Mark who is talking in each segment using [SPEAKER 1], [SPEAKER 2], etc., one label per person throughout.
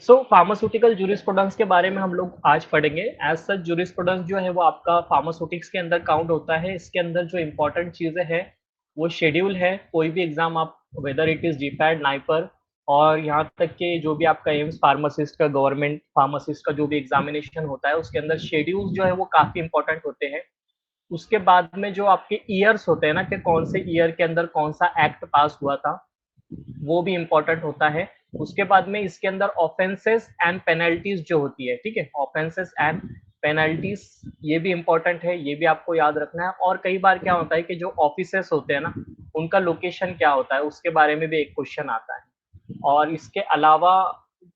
[SPEAKER 1] सो pharmaceutical jurisprudence के बारे में हम लोग आज पढ़ेंगे। एज सच जूरिस्प्रूडेंस जो है वो आपका फार्मास्यूटिक्स के अंदर काउंट होता है। इसके अंदर जो इम्पोर्टेंट चीज़ें हैं वो शेड्यूल है। कोई भी एग्जाम आप whether it is GPAT, NIPER और यहाँ तक कि जो भी आपका एम्स फार्मासिस्ट का, गवर्नमेंट फार्मासिस्ट का जो भी एग्जामिनेशन होता है उसके अंदर शेड्यूल्स जो है वो काफ़ी इंपॉर्टेंट होते हैं। उसके बाद में जो आपके ईयर्स होते हैं ना कि कौन से ईयर के अंदर कौन सा एक्ट पास हुआ था, वो भी इम्पोर्टेंट होता है। उसके बाद में इसके अंदर ऑफेंसेस एंड पेनल्टीज जो होती है, ठीक है, ऑफेंसेस एंड पेनल्टीज ये भी इम्पोर्टेंट है, ये भी आपको याद रखना है। और कई बार क्या होता है कि जो ऑफिसेस होते हैं ना उनका लोकेशन क्या होता है उसके बारे में भी एक क्वेश्चन आता है। और इसके अलावा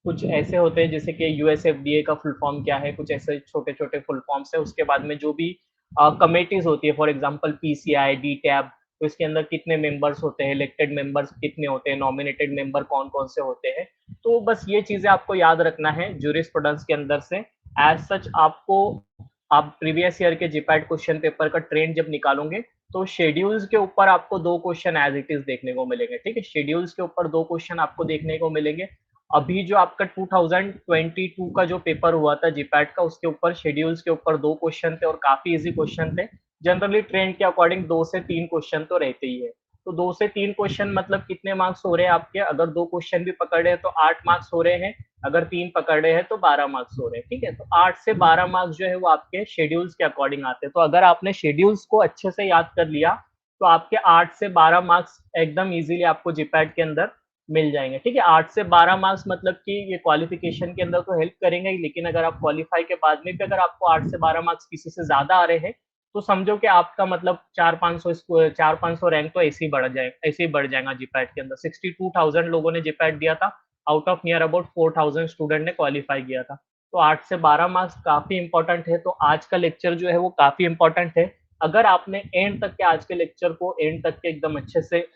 [SPEAKER 1] कुछ ऐसे होते हैं जैसे कि यूएसएफडीए का फुल फॉर्म क्या है, कुछ ऐसे छोटे छोटे फुल फॉर्म्स है। उसके बाद में जो भी कमेटीज होती है, for example PCI, D tab, तो इसके अंदर कितने मेंबर्स होते हैं, इलेक्टेड मेंबर्स कितने होते हैं, नॉमिनेटेड मेंबर कौन कौन से होते हैं। तो बस ये चीजें आपको याद रखना है जूरिस्प्रूडेंस के अंदर से। एज सच आपको, आप प्रीवियस ईयर के जीपैट क्वेश्चन पेपर का ट्रेंड जब निकालोगे तो शेड्यूल्स के ऊपर आपको दो क्वेश्चन एज इट इज देखने को मिलेंगे, ठीक है, शेड्यूल्स के ऊपर दो क्वेश्चन आपको देखने को मिलेंगे। अभी जो आपका 2022 का जो पेपर हुआ था जीपैट का, उसके ऊपर शेड्यूल्स के ऊपर दो क्वेश्चन थे और काफी इजी क्वेश्चन थे। जनरली ट्रेंड के अकॉर्डिंग 2 से 3 क्वेश्चन तो रहते ही है। तो 2 से 3 क्वेश्चन मतलब कितने मार्क्स हो रहे हैं आपके, अगर दो क्वेश्चन भी पकड़ रहे हैं तो 8 मार्क्स हो रहे हैं, अगर 3 पकड़ रहे हैं तो 12 मार्क्स हो रहे हैं, ठीक है। तो 8 से 12 मार्क्स जो है वो आपके शेड्यूल्स के अकॉर्डिंग आते हैं। तो अगर आपने शेड्यूल्स को अच्छे से याद कर लिया तो आपके 8 से 12 मार्क्स एकदम इजीली आपको जीपैट के अंदर मिल जाएंगे, ठीक है। 8 से 12 मार्क्स मतलब कि ये क्वालिफिकेशन के अंदर तो हेल्प करेंगे, लेकिन अगर आप क्वालिफाई के बाद में भी अगर आपको 8 से 12 मार्क्स किसी से ज्यादा आ रहे हैं तो समझो कि आपका मतलब 400-500 रैंक तो ऐसे ही बढ़ जाएगा जीपैट के अंदर। 62,000 लोगों ने जीपैट दिया था, out of near about 4,000 student ने क्वालिफाई किया था। तो 8 से 12 मार्क्स काफी इंपॉर्टेंट है। तो आज का लेक्चर जो है वो काफी इंपॉर्टेंट है। अगर आपने एंड तक के आज के लेक्चर को एंड तक के एकदम अच्छे से,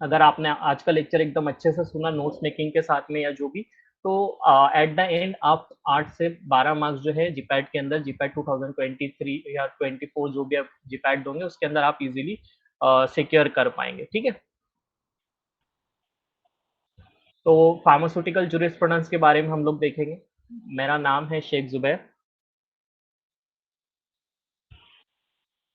[SPEAKER 1] अगर आपने आज का लेक्चर एकदम अच्छे से सुना नोट्स मेकिंग के साथ में या जो भी, तो एट द एंड आप 8 से 12 मार्क्स जो है जीपैट के अंदर, जीपैट 2023 या 24 जो भी आप जीपैट दोगे उसके अंदर आप इजीली सिक्योर कर पाएंगे, ठीक है। तो फार्मास्यूटिकल जूरिस्प्रूडेंस के बारे में हम लोग देखेंगे। मेरा नाम है शेख जुबैर।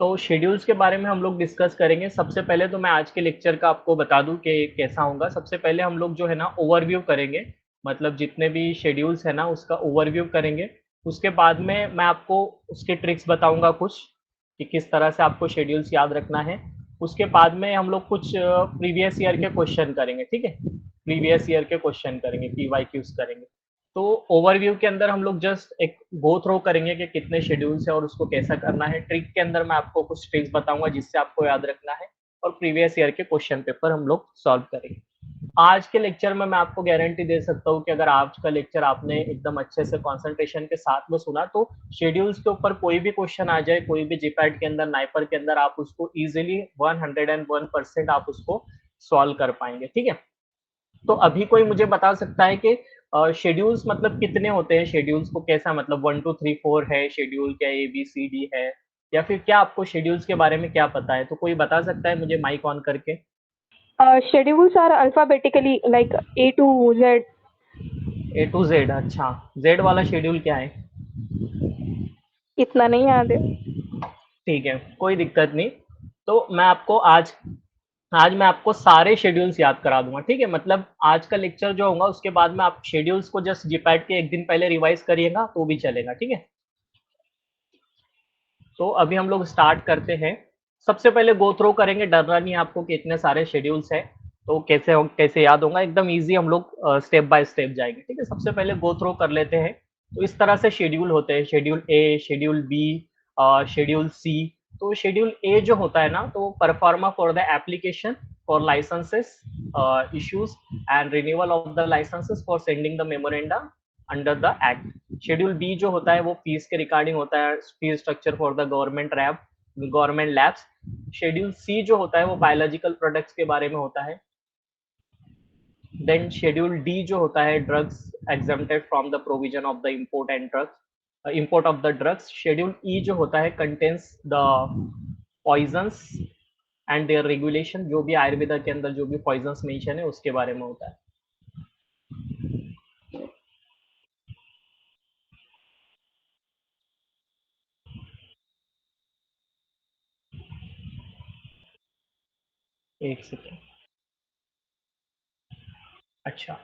[SPEAKER 1] तो शेड्यूल्स के बारे में हम लोग डिस्कस करेंगे। सबसे पहले तो मैं आज के लेक्चर का आपको बता दूं कि कैसा होगा। सबसे पहले हम लोग जो है ना ओवरव्यू करेंगे, मतलब जितने भी शेड्यूल्स है ना उसका ओवरव्यू करेंगे। उसके बाद में मैं आपको उसके ट्रिक्स बताऊंगा कुछ, कि किस तरह से आपको शेड्यूल्स याद रखना है। उसके बाद में हम लोग कुछ प्रीवियस ईयर के क्वेश्चन करेंगे, ठीक है, प्रीवियस ईयर के क्वेश्चन करेंगे, पीवाईक्यूज करेंगे। तो ओवरव्यू के अंदर हम लोग जस्ट एक गो थ्रो करेंगे कि कितने शेड्यूल्स है और उसको कैसा करना है। ट्रिक के अंदर मैं आपको कुछ ट्रिक्स बताऊंगा जिससे आपको याद रखना है, और प्रीवियस ईयर के क्वेश्चन पेपर हम लोग सॉल्व करेंगे। आज के लेक्चर में मैं आपको गारंटी दे सकता हूँ कि अगर आज का लेक्चर आपने एकदम अच्छे से कंसंट्रेशन के साथ में सुना तो शेड्यूल्स के ऊपर कोई भी क्वेश्चन आ जाए, कोई भी जीपैट के अंदर, नाइपर के अंदर, आप उसको इजीली 101% आप उसको सॉल्व कर पाएंगे, ठीक है। तो अभी कोई मुझे बता सकता है कि शेड्यूल्स मतलब कितने होते हैं, शेड्यूल्स को कैसा, मतलब 1 2 3 4 है शेड्यूल, क्या ABCD है, या फिर क्या आपको शेड्यूल्स के बारे में क्या पता है? तो कोई बता सकता है मुझे माइक ऑन करके?
[SPEAKER 2] Schedules are alphabetically like A to Z.
[SPEAKER 1] A to Z, अच्छा। जेड वाला शेड्यूल क्या है?
[SPEAKER 2] इतना नहीं याद है।
[SPEAKER 1] ठीक है, कोई दिक्कत नहीं। तो मैं आपको आज आज मैं आपको सारे शेड्यूल्स याद करा दूंगा, ठीक है। मतलब आज का लेक्चर जो होगा उसके बाद में आप शेड्यूल्स को जस्ट जीपैट के एक दिन पहले रिवाइज करिएगा तो भी चलेगा, ठीक है। तो अभी हम लोग स्टार्ट करते हैं। सबसे पहले गो थ्रो करेंगे, डरना नहीं है आपको कि इतने सारे शेड्यूल्स हैं तो कैसे याद होगा, एकदम इजी हम लोग स्टेप बाय स्टेप जाएंगे, ठीक है। सबसे पहले गो थ्रो कर लेते हैं। तो इस तरह से शेड्यूल होते हैं, schedule A, schedule B, schedule C. तो शेड्यूल ए जो होता है ना, तो proforma for the application for licences issues and renewal of the licences for sending the memoranda under the act. Schedule B जो होता है वो फीस के रिगार्डिंग होता है, fees structure for the government labs. Schedule C जो होता है वो बायोलॉजिकल प्रोडक्ट्स के बारे में होता है। देन शेड्यूल डी जो होता है drugs exempted from the provision of the import of the drugs. Schedule E जो होता है contains the poisons and their regulation, जो भी आयुर्वेदा के अंदर जो भी पॉइजन्स मेंशन है उसके बारे में होता है। एक सेकेंड। अच्छा,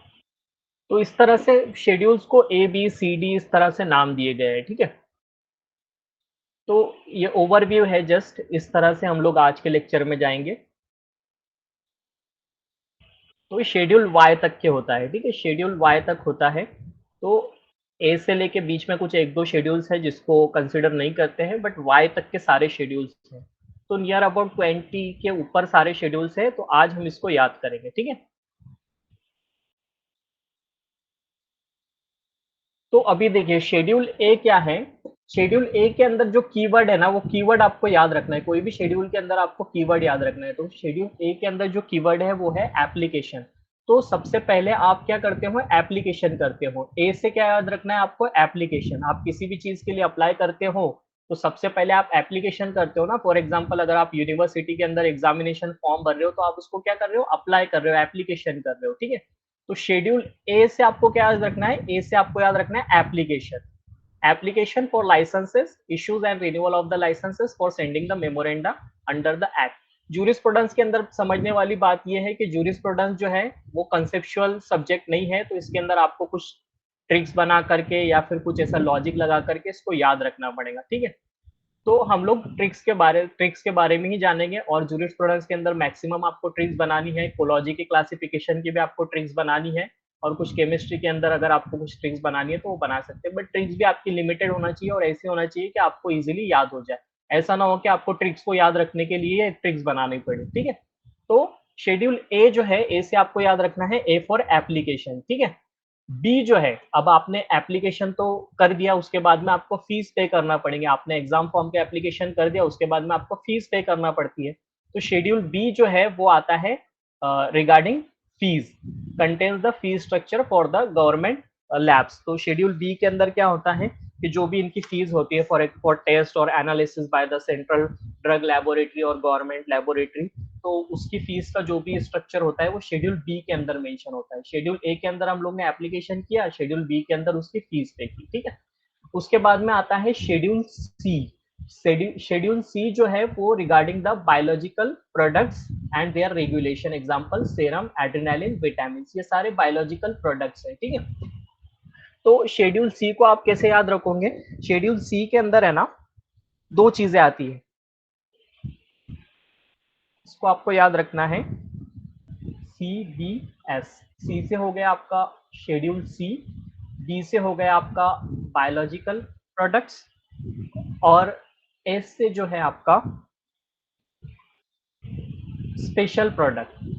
[SPEAKER 1] तो इस तरह से शेड्यूल्स को ए बी सी डी इस तरह से नाम दिए गए हैं, ठीक है। तो ये ओवरव्यू है, जस्ट इस तरह से हम लोग आज के लेक्चर में जाएंगे। तो ये शेड्यूल वाई तक के होता है, ठीक है, शेड्यूल वाई तक होता है। तो ए से लेके बीच में कुछ एक दो शेड्यूल्स है जिसको कंसिडर नहीं करते हैं, बट वाई तक के सारे शेड्यूल्स हैं। तो नियर अबाउट 20 के ऊपर सारे शेड्यूल्स है, तो आज हम इसको याद करेंगे, ठीक है। तो अभी देखिए शेड्यूल ए क्या है। शेड्यूल ए के अंदर जो कीवर्ड है ना, वो कीवर्ड आपको याद रखना है। कोई भी शेड्यूल के अंदर आपको कीवर्ड याद रखना है। तो शेड्यूल ए के अंदर जो कीवर्ड है वो है एप्लीकेशन। तो सबसे पहले आप क्या करते हो, एप्लीकेशन करते हो। ए से क्या याद रखना है आपको, एप्लीकेशन। आप किसी भी चीज के लिए अप्लाई करते हो तो सबसे पहले आप एप्लीकेशन करते हो ना। फॉर एग्जाम्पल अगर आप यूनिवर्सिटी के अंदर एग्जामिनेशन फॉर्म भर रहे हो तो आप उसको क्या कर रहे हो, अप्लाई कर रहे हो, एप्लीकेशन कर रहे हो, ठीक है। तो शेड्यूल ए से आपको क्या याद रखना है, ए से आपको याद रखना है application. Application for licences, issues and renewal of the licences for sending the memoranda under the act. Jurisprudence के अंदर समझने वाली बात यह है कि जूरिस्प्रूडेंस जो है वो कंसेप्चुअल सब्जेक्ट नहीं है, तो इसके अंदर आपको कुछ ट्रिक्स बना करके या फिर कुछ ऐसा लॉजिक लगा करके इसको याद रखना पड़ेगा, ठीक है। तो हम लोग ट्रिक्स के बारे में ही जानेंगे। और जूरिस्प्रूडेंस के अंदर मैक्सिमम आपको ट्रिक्स बनानी है, कोलॉजी की क्लासिफिकेशन की भी आपको ट्रिक्स बनानी है, और कुछ केमिस्ट्री के अंदर अगर आपको कुछ ट्रिक्स बनानी है तो वो बना सकते हैं। बट ट्रिक्स भी आपकी लिमिटेड होना चाहिए और ऐसे होना चाहिए कि आपको इजीली याद हो जाए। ऐसा ना हो कि आपको ट्रिक्स को याद रखने के लिए ट्रिक्स बनानी पड़े, ठीक है। तो शेड्यूल ए जो है, ए से आपको याद रखना है ए फॉर एप्लीकेशन, ठीक है। बी जो है, अब आपने एप्लीकेशन तो कर दिया, उसके बाद में आपको फीस पे करना पड़ेंगे। आपने एग्जाम फॉर्म के एप्लीकेशन कर दिया, उसके बाद में आपको फीस पे करना पड़ती है। तो शेड्यूल बी जो है वो आता है regarding fees, contains the fees structure for the government labs. तो शेड्यूल बी के अंदर क्या होता है कि जो भी इनकी फीस होती है फॉर टेस्ट और analysis by the central drug laboratory और गवर्नमेंट लेबोरेटरी, तो उसकी फीस का जो भी स्ट्रक्चर होता है वो शेड्यूल बी के अंदर मेंशन होता है। शेड्यूल ए के अंदर हम लोग ने एप्लीकेशन किया, शेड्यूल बी के अंदर उसकी फीस पे की, ठीक है। उसके बाद में आता है शेड्यूल सी। शेड्यूल सी जो है वो regarding the biological products and their regulation, example serum, adrenaline, vitamin, ये सारे बायोलॉजिकल प्रोडक्ट्स हैं, ठीक है। तो शेड्यूल सी को आप कैसे याद रखोगे, शेड्यूल सी के अंदर है ना दो चीजें आती है, इसको आपको याद रखना है। सी बी एस, सी से हो गया आपका शेड्यूल सी, बी से हो गया आपका बायोलॉजिकल प्रोडक्ट्स, और एस से जो है आपका स्पेशल प्रोडक्ट।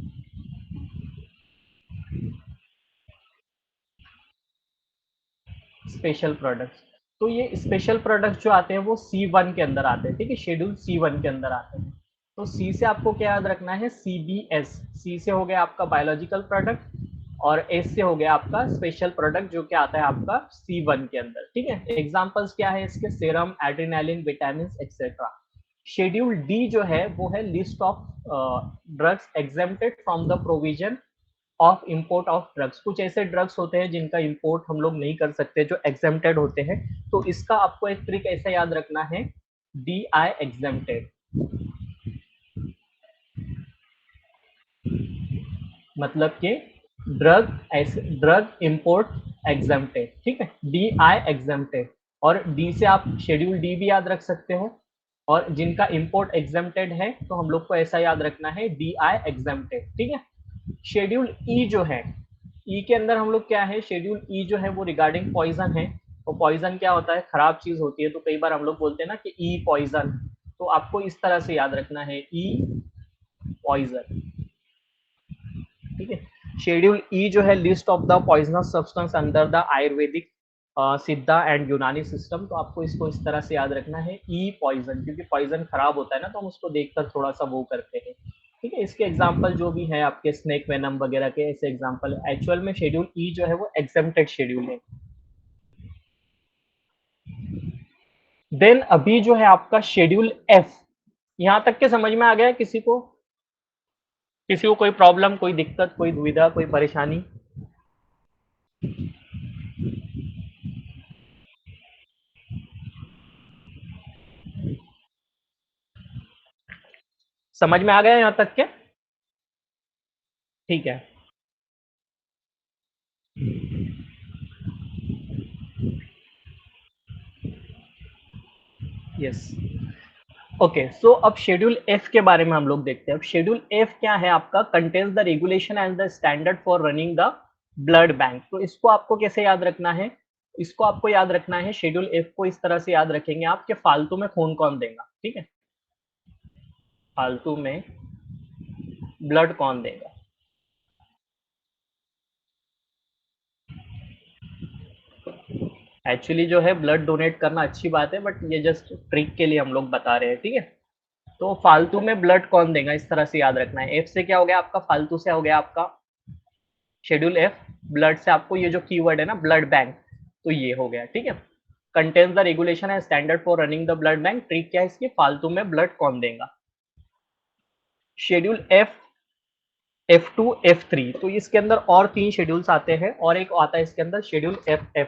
[SPEAKER 1] स्पेशल प्रोडक्ट्स, तो ये स्पेशल प्रोडक्ट्स जो आते हैं वो C1 के अंदर आते हैं, ठीक है, शेड्यूल C1 के अंदर आते हैं। तो सी से आपको क्या याद रखना है, CBS। सी से हो गया आपका बायोलॉजिकल प्रोडक्ट, और एस से हो गया आपका स्पेशल प्रोडक्ट जो क्या आता है आपका C1 के अंदर, ठीक है। एग्जांपल्स क्या है इसके, serum, adrenaline, vitamin etcetera. Schedule D जो है वो है list of drugs exempted from the provision of import of drugs. कुछ ऐसे ड्रग्स होते हैं जिनका इंपोर्ट हम लोग नहीं कर सकते, जो एग्जेम्प्टेड होते हैं। तो इसका आपको एक ट्रिक ऐसा याद रखना है, DI एग्जेम्प्टेड, मतलब कि ड्रग इंपोर्ट एग्जेम्प्टेड, ठीक है, DI एग्जेम्प्टेड। और डी से आप शेड्यूल डी भी याद रख सकते हो। और जिनका इंपोर्ट एग्जेम्प्टेड है तो हम लोग को ऐसा याद रखना है, DI एग्जेम्प्टेड, ठीक है। शेड्यूल ई जो है, ई के अंदर हम लोग क्या है, शेड्यूल ई जो है वो रिगार्डिंग पॉइजन है। तो पॉइजन क्या होता है, खराब चीज होती है, तो कई बार हम लोग बोलते हैं ना कि ई पॉइजन। तो आपको इस तरह से याद रखना है, ई पॉइजन, ठीक है। शेड्यूल ई जो है list of the poisonous substance under the Ayurvedic, सिद्धा एंड यूनानी सिस्टम। तो आपको इसको इस तरह से याद रखना है, ई पॉइजन, क्योंकि पॉइजन खराब होता है ना तो हम उसको देखकर थोड़ा सा वो करते हैं, ठीक है। इसके एग्जाम्पल जो भी है आपके स्नेक वेनम वगैरह के ऐसे एग्जाम्पल, एक्चुअल में शेड्यूल ई जो है वो एग्जेम्प्टेड शेड्यूल है। देन अभी जो है आपका शेड्यूल एफ, यहां तक के समझ में आ गया किसी को, किसी को कोई प्रॉब्लम, कोई दिक्कत, कोई दुविधा, कोई परेशानी? समझ में आ गया यहाँ तक के? ठीक है। यस। ओके, सो अब शेड्यूल एफ के बारे में हम लोग देखते हैं। अब शेड्यूल एफ क्या है आपका? Contains the regulation and the standard for running the blood bank. तो इसको आपको कैसे याद रखना है? इसको आपको याद रखना है, शेड्यूल एफ को इस तरह से याद रखेंगे आप कि फालतू में खून कौन देगा, ठीक है? फालतू में ब्लड कौन देगा? एक्चुअली जो है ब्लड डोनेट करना अच्छी बात है, बट ये जस्ट ट्रिक के लिए हम लोग बता रहे हैं, ठीक है? तो फालतू में ब्लड कौन देगा, इस तरह से याद रखना है। एफ से क्या हो गया आपका? फालतू से हो गया आपका शेड्यूल एफ। ब्लड से आपको ये जो कीवर्ड है ना, ब्लड बैंक, तो ये हो गया, ठीक है? Contains the regulation and standard for running the blood bank. Trick क्या है इसकी? फालतू में ब्लड कौन देगा। शेड्यूल एफ, F2, F3, तो इसके अंदर और 3 शेड्यूल्स आते हैं और एक आता है इसके अंदर शेड्यूल FF।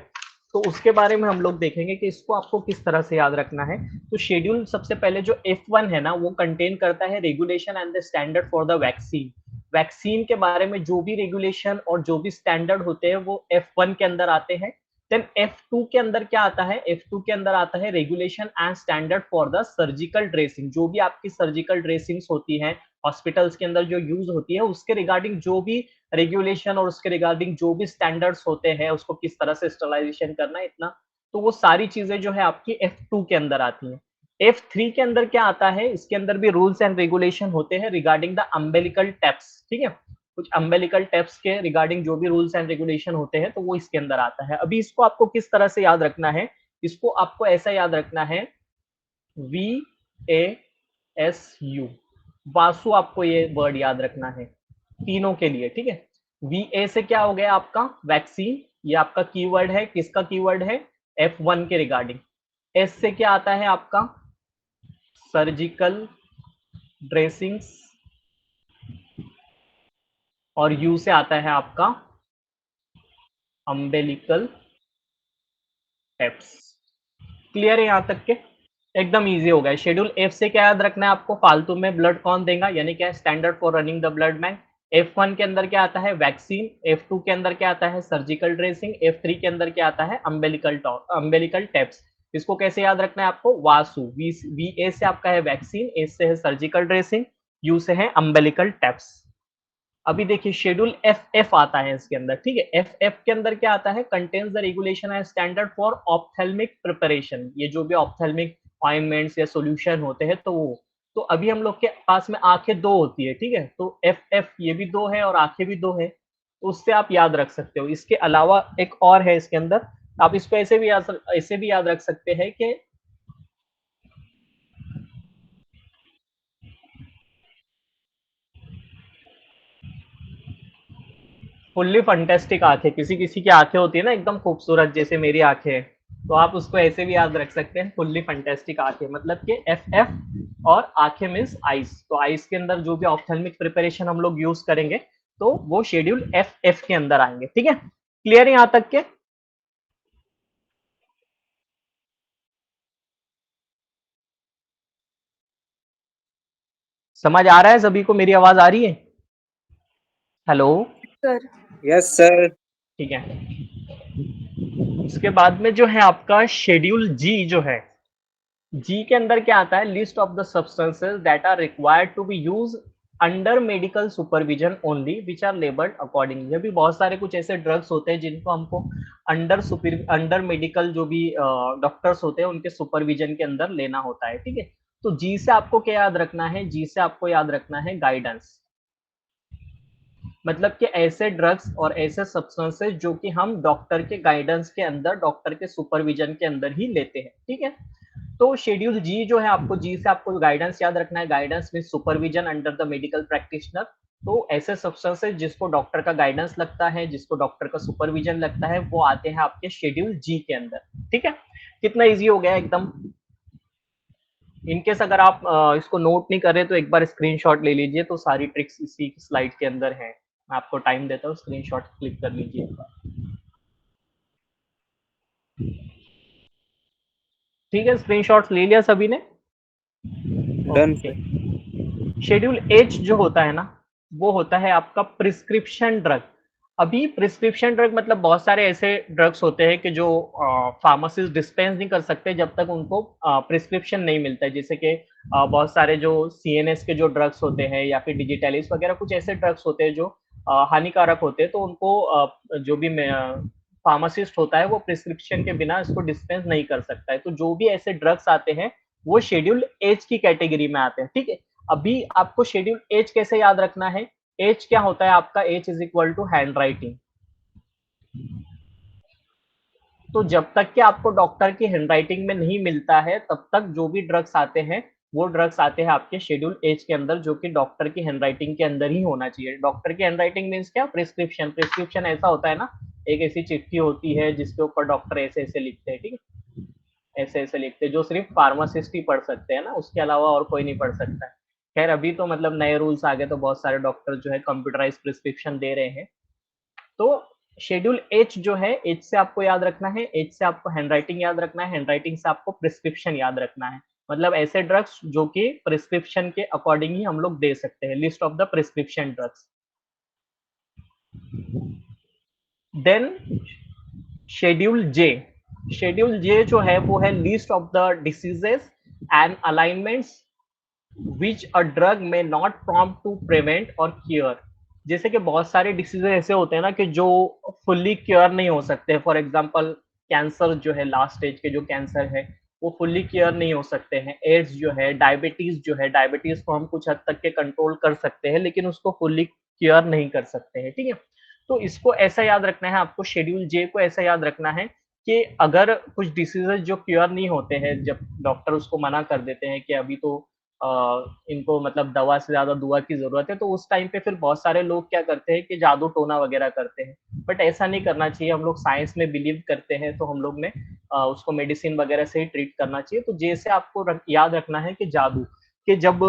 [SPEAKER 1] तो उसके बारे में हम लोग देखेंगे कि इसको आपको किस तरह से याद रखना है। तो शेड्यूल सबसे पहले जो F1 है ना, वो कंटेन करता है regulation and the standard for the vaccine. Vaccine के बारे में जो भी रेगुलेशन और जो भी स्टैंडर्ड होते हैं वो F1 के अंदर आते हैं। देन F2 के अंदर क्या आता है? F2 के अंदर आता है regulation and standard for the surgical dressing. जो भी आपकी सर्जिकल ड्रेसिंग्स होती हैं हॉस्पिटल्स के अंदर जो यूज होती है, उसके रिगार्डिंग जो भी रेगुलेशन और उसके रिगार्डिंग जो भी स्टैंडर्ड्स होते हैं, उसको किस तरह से स्टरलाइजेशन करना है, इतना, तो वो सारी चीजें जो है आपकी F2 के अंदर आती हैं। F3 के अंदर क्या आता है? इसके अंदर भी रूल्स एंड रेगुलेशन होते हैं रिगार्डिंग द अम्बेलिकल टैप्स, ठीक है? कुछ अम्बेलिकल टैप्स के रिगार्डिंग जो भी रूल्स एंड रेगुलेशन होते हैं, तो वो इसके अंदर आता है। अभी इसको आपको किस तरह से याद रखना है? इसको आपको ऐसा याद रखना है, VASU, वासु, आपको ये वर्ड याद रखना है तीनों के लिए, ठीक है? VA से क्या हो गया आपका? वैक्सीन, ये आपका कीवर्ड है, किसका कीवर्ड है? F1 के रिगार्डिंग। S से क्या आता है आपका? सर्जिकल ड्रेसिंग्स, और U से आता है आपका अम्बेलिकल टैप्स। क्लियर है यहां तक के? एकदम इजी हो गया। शेड्यूल एफ से क्या याद रखना है आपको? फालतू में ब्लड कौन देगा, यानी क्या? Standard for running the blood bank. F1 के अंदर क्या आता है? वैक्सीन। F2 के अंदर क्या आता है? Surgical dressing. F3 के अंदर क्या आता है? Umbilical taps. इसको कैसे याद रखना है आपको? वासु। VA से आपका है वैक्सीन, एस से है सर्जिकल ड्रेसिंग, यू से है अम्बेलिकल टैप्स। अभी देखिए शेड्यूल FF आता है इसके अंदर, ठीक है? FF के अंदर क्या आता है? Contains the regulation and standard for ophthalmic preparation. ये जो भी ऑप्थेल्मिक ऑइंटमेंट्स या सॉल्यूशन होते हैं, तो वो, तो अभी हम लोग के पास में आंखें दो होती है, ठीक है? तो FF ये भी दो है और आंखें भी दो है, तो उससे आप याद रख सकते हो। इसके अलावा एक और है इसके अंदर, आप इसको ऐसे भी याद रख सकते हैं कि फुल्ली फंटेस्टिक आंखें। किसी किसी की आंखें होती है ना एकदम खूबसूरत, जैसे मेरी आंखें हैं, तो आप उसको ऐसे भी याद रख सकते हैं, फुल्ली फंटेस्टिक आंखें, मतलब कि FF। और आंखें मीन्स आइस, तो आइस के अंदर जो भी ऑप्थेल्मिक प्रिपरेशन हम लोग यूज करेंगे, तो वो शेड्यूल FF के अंदर आएंगे, ठीक है? क्लियर है यहां तक के? समझ आ रहा है सभी को? मेरी आवाज आ रही है? हेलो?
[SPEAKER 2] सर।
[SPEAKER 3] Yes sir.
[SPEAKER 1] ठीक है। इसके बाद में जो है आपका शेड्यूल जी जो है, जी के अंदर क्या आता है? List of the substances that are required to be use under medical supervision only which are labelled according. ये भी बहुत सारे कुछ ऐसे ड्रग्स होते हैं जिनको हमको अंडर मेडिकल जो भी डॉक्टर्स होते हैं उनके सुपरविजन के अंदर लेना होता है, ठीक है? तो जी से आपको क्या याद रखना है? जी से आपको याद रखना है गाइडेंस, मतलब कि ऐसे ड्रग्स और ऐसे सब्सटेंसेस जो कि हम डॉक्टर के गाइडेंस के अंदर, डॉक्टर के सुपरविजन के अंदर ही लेते हैं, ठीक है? तो शेड्यूल जी जो है, आपको जी से आपको गाइडेंस याद रखना है। Guidance mean supervision under the medical practitioner. तो ऐसे सब्सटेंसेस जिसको डॉक्टर का गाइडेंस लगता है, जिसको डॉक्टर का सुपरविजन लगता है, वो आते हैं आपके शेड्यूल जी के अंदर, ठीक है? कितना इजी हो गया एकदम। इनकेस अगर आप इसको नोट नहीं कर रहे तो एक बार स्क्रीनशॉट ले लीजिए, तो सारी ट्रिक्स इसी स्लाइड के अंदर है। मैं आपको टाइम देता हूँ, स्क्रीनशॉट क्लिक कर लीजिए। ठीक है, स्क्रीनशॉट्स ले लिया सभी ने?
[SPEAKER 3] Done
[SPEAKER 1] okay.
[SPEAKER 3] Sir.
[SPEAKER 1] Schedule H जो होता है ना, वो होता है आपका प्रिस्क्रिप्शन ड्रग। अभी प्रिस्क्रिप्शन ड्रग मतलब बहुत सारे ऐसे ड्रग्स होते हैं कि जो फार्मासिस्ट डिस्पेंस नहीं कर सकते जब तक उनको प्रिस्क्रिप्शन नहीं मिलता है। जैसे कि बहुत सारे जो सीएनएस के जो ड्रग्स होते हैं या फिर डिजिटलिस वगैरह कुछ ऐसे ड्रग्स होते हैं जो हानिकारक होते हैं, तो उनको जो भी फार्मासिस्ट होता है वो प्रिस्क्रिप्शन के बिना इसको डिस्पेंस नहीं कर सकता है। तो जो भी ऐसे ड्रग्स आते हैं वो शेड्यूल एज की कैटेगरी में आते हैं, ठीक है। अभी आपको शेड्यूल एज कैसे याद रखना है? एज क्या होता है आपका? As is equal to handwriting. तो जब तक कि आपको डॉक्टर की हैंडराइटिंग में नहीं मिलता है तब तक जो भी ड्रग्स आते हैं वो ड्रग्स आते हैं आपके शेड्यूल एज के अंदर, जो कि डॉक्टर की हैंडराइटिंग के अंदर ही होना चाहिए। डॉक्टर की हैंडराइटिंग मीन्स क्या? प्रिस्क्रिप्शन। प्रिस्क्रिप्शन ऐसा होता है ना, एक ऐसी चिट्ठी होती है जिसके ऊपर डॉक्टर ऐसे ऐसे लिखते हैं, ठीक है, ऐसे ऐसे लिखते हैं, जो सिर्फ फार्मासिस्ट ही पढ़ सकते हैं ना, उसके अलावा और कोई नहीं पढ़ सकता है। खैर अभी तो मतलब नए रूल्स आ गए तो बहुत सारे डॉक्टर जो है कंप्यूटराइज प्रिस्क्रिप्शन दे रहे हैं। तो शेड्यूल एच जो है, एच से आपको याद रखना है, एच से आपको हैंडराइटिंग याद रखना है, हैंडराइटिंग से आपको प्रिस्क्रिप्शन याद रखना है। मतलब ऐसे ड्रग्स जो कि प्रिस्क्रिप्शन के अकॉर्डिंग ही हम लोग दे सकते हैं, list of the prescription drugs. Then schedule J. Schedule J जो है वो है list of the diseases and alignments which a drug may not prompt to prevent और क्योर। जैसे कि बहुत सारे डिसीजेज ऐसे होते हैं ना कि जो फुल्ली क्योर नहीं हो सकते। फॉर एग्जांपल कैंसर जो है, लास्ट स्टेज के जो कैंसर है वो फुल्ली क्योर नहीं हो सकते हैं। एड्स जो है, डायबिटीज जो है, डायबिटीज को हम कुछ हद तक के कंट्रोल कर सकते हैं लेकिन उसको फुल्ली क्योर नहीं कर सकते हैं, ठीक है। तो इसको ऐसा याद रखना है आपको, शेड्यूल जे को ऐसा याद रखना है कि अगर कुछ डिसीजेज जो क्योर नहीं होते हैं, जब डॉक्टर उसको मना कर देते हैं कि अभी तो इनको मतलब दवा से ज्यादा दुआ की जरूरत है, तो उस टाइम पे फिर बहुत सारे लोग क्या करते हैं कि जादू टोना वगैरह करते हैं। बट ऐसा नहीं करना चाहिए। हम लोग साइंस में बिलीव करते हैं तो हम लोग ने उसको मेडिसिन वगैरह से ही ट्रीट करना चाहिए। तो जैसे आपको याद रखना है कि जादू, कि जब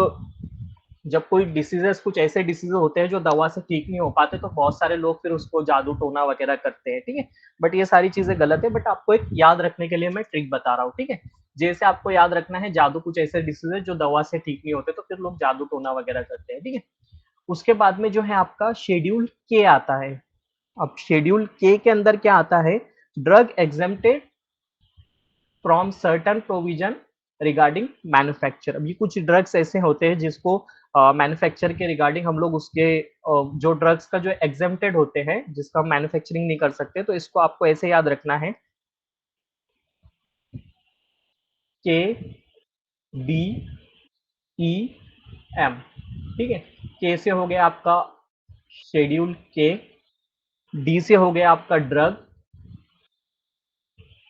[SPEAKER 1] जब कोई डिसीजेस, कुछ ऐसे डिसीज होते हैं जो दवा से ठीक नहीं हो पाते, तो बहुत सारे लोग फिर उसको जादू टोना वगैरह करते हैं, ठीक है। बट ये सारी चीजें गलत है। बट आपको एक याद रखने के लिए मैं ट्रिक बता रहा हूँ, ठीक है। जैसे आपको याद रखना है जादू कुछ ऐसे डिसीज है जो दवा से ठीक नहीं होते, तो फिर लोग जादू टोना वगैरह करते हैं, ठीक है। उसके बाद में जो है आपका शेड्यूल के आता है। अब शेड्यूल के अंदर क्या आता है? Drug exempted from certain provision regarding manufacture. अभी कुछ ड्रग्स ऐसे होते हैं जिसको मैन्युफैक्चर के रिगार्डिंग हम लोग उसके जो ड्रग्स का जो एग्जेम्प्टेड होते हैं, जिसका हम मैन्युफैक्चरिंग नहीं कर सकते, तो इसको आपको ऐसे याद रखना है, के डी ई एम, ठीक है। के से हो गया आपका शेड्यूल के, डी से हो गया आपका ड्रग,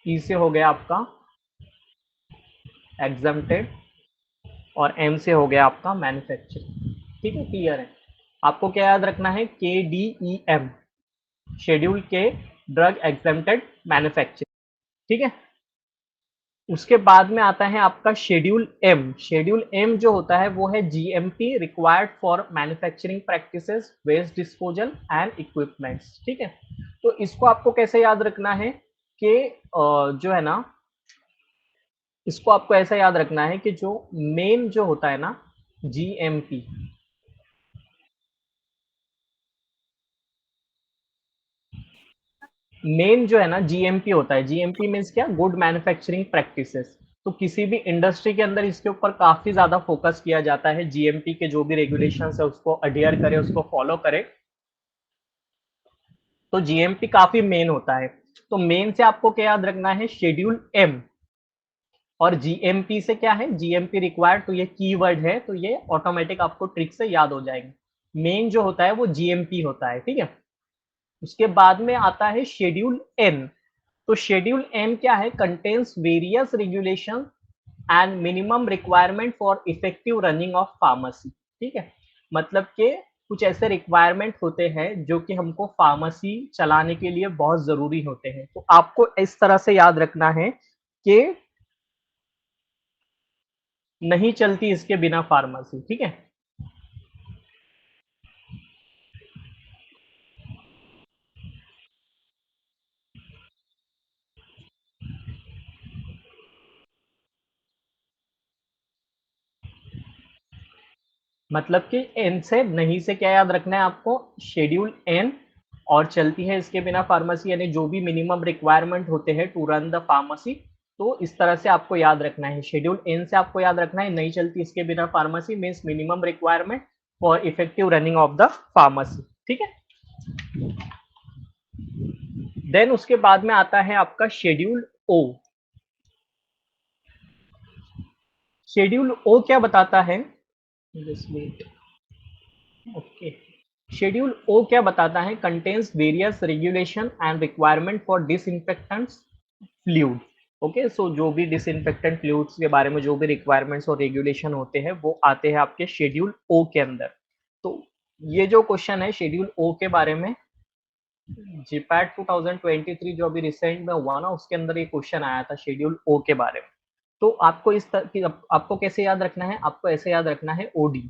[SPEAKER 1] ई से हो गया आपका एग्जेम्प्टेड, और एम से हो गया आपका मैन्युफैक्चरिंग, ठीक है। क्लियर है? आपको क्या याद रखना है? के डी ई एम, शेड्यूल के, ड्रग एग्जेम्प्टेड, मैन्युफैक्चरिंग, ठीक है। उसके बाद में आता है आपका शेड्यूल एम। शेड्यूल एम जो होता है वो है GMP, required for manufacturing practices, waste disposal and equipments, ठीक है। तो इसको आपको कैसे याद रखना है कि जो है ना, इसको आपको ऐसा याद रखना है कि जो मेन जो होता है ना, जीएमपी, मेन जो है ना जीएमपी होता है। जीएमपी मीन्स क्या? Good manufacturing practices. तो किसी भी इंडस्ट्री के अंदर इसके ऊपर काफी ज्यादा फोकस किया जाता है, जीएमपी के जो भी रेगुलेशंस है उसको अडियर करे, उसको फॉलो करे। तो जीएमपी काफी मेन होता है। तो मेन से आपको क्या याद रखना है? Schedule M. और जीएमपी से क्या है? जीएमपी रिक्वायर्ड, तो ये कीवर्ड है, तो ये ऑटोमेटिक आपको ट्रिक से याद हो जाएंगे। मेन जो होता है वो जीएमपी होता है, ठीक है। उसके बाद में आता है शेड्यूल एन। तो शेड्यूल एम क्या है? Contains various regulation and minimum requirement for effective running of pharmacy, ठीक है। मतलब कि कुछ ऐसे रिक्वायरमेंट होते हैं जो कि हमको फार्मेसी चलाने के लिए बहुत जरूरी होते हैं। तो आपको इस तरह से याद रखना है कि नहीं चलती इसके बिना फार्मेसी, ठीक है। मतलब कि एन से नहीं से क्या याद रखना है आपको, शेड्यूल एन, और चलती है इसके बिना फार्मेसी, यानी जो भी मिनिमम रिक्वायरमेंट होते हैं टू रन द फार्मेसी, तो इस तरह से आपको याद रखना है। शेड्यूल एन से आपको याद रखना है नहीं चलती इसके बिना pharmacy means minimum requirement for effective running of the pharmacy, ठीक है। देन उसके बाद में आता है आपका शेड्यूल ओ। शेड्यूल ओ क्या बताता है, just wait, okay. Schedule O क्या बताता है, contains various regulation and requirement for disinfectants fluid. Okay, so जो भी डिसइंफेक्टेंट फ्लूइड्स के बारे में जो भी रिक्वायरमेंट्स और रेगुलेशन होते हैं वो आते हैं आपके शेड्यूल ओ के अंदर। तो ये जो क्वेश्चन है शेड्यूल ओ के बारे में, जीपैट 2023 जो अभी रिसेंट में हुआ ना, उसके अंदर ये क्वेश्चन आया था शेड्यूल ओ के बारे में। तो आपको इस तरह की, आपको कैसे याद रखना है, आपको ऐसे याद रखना है ओडी,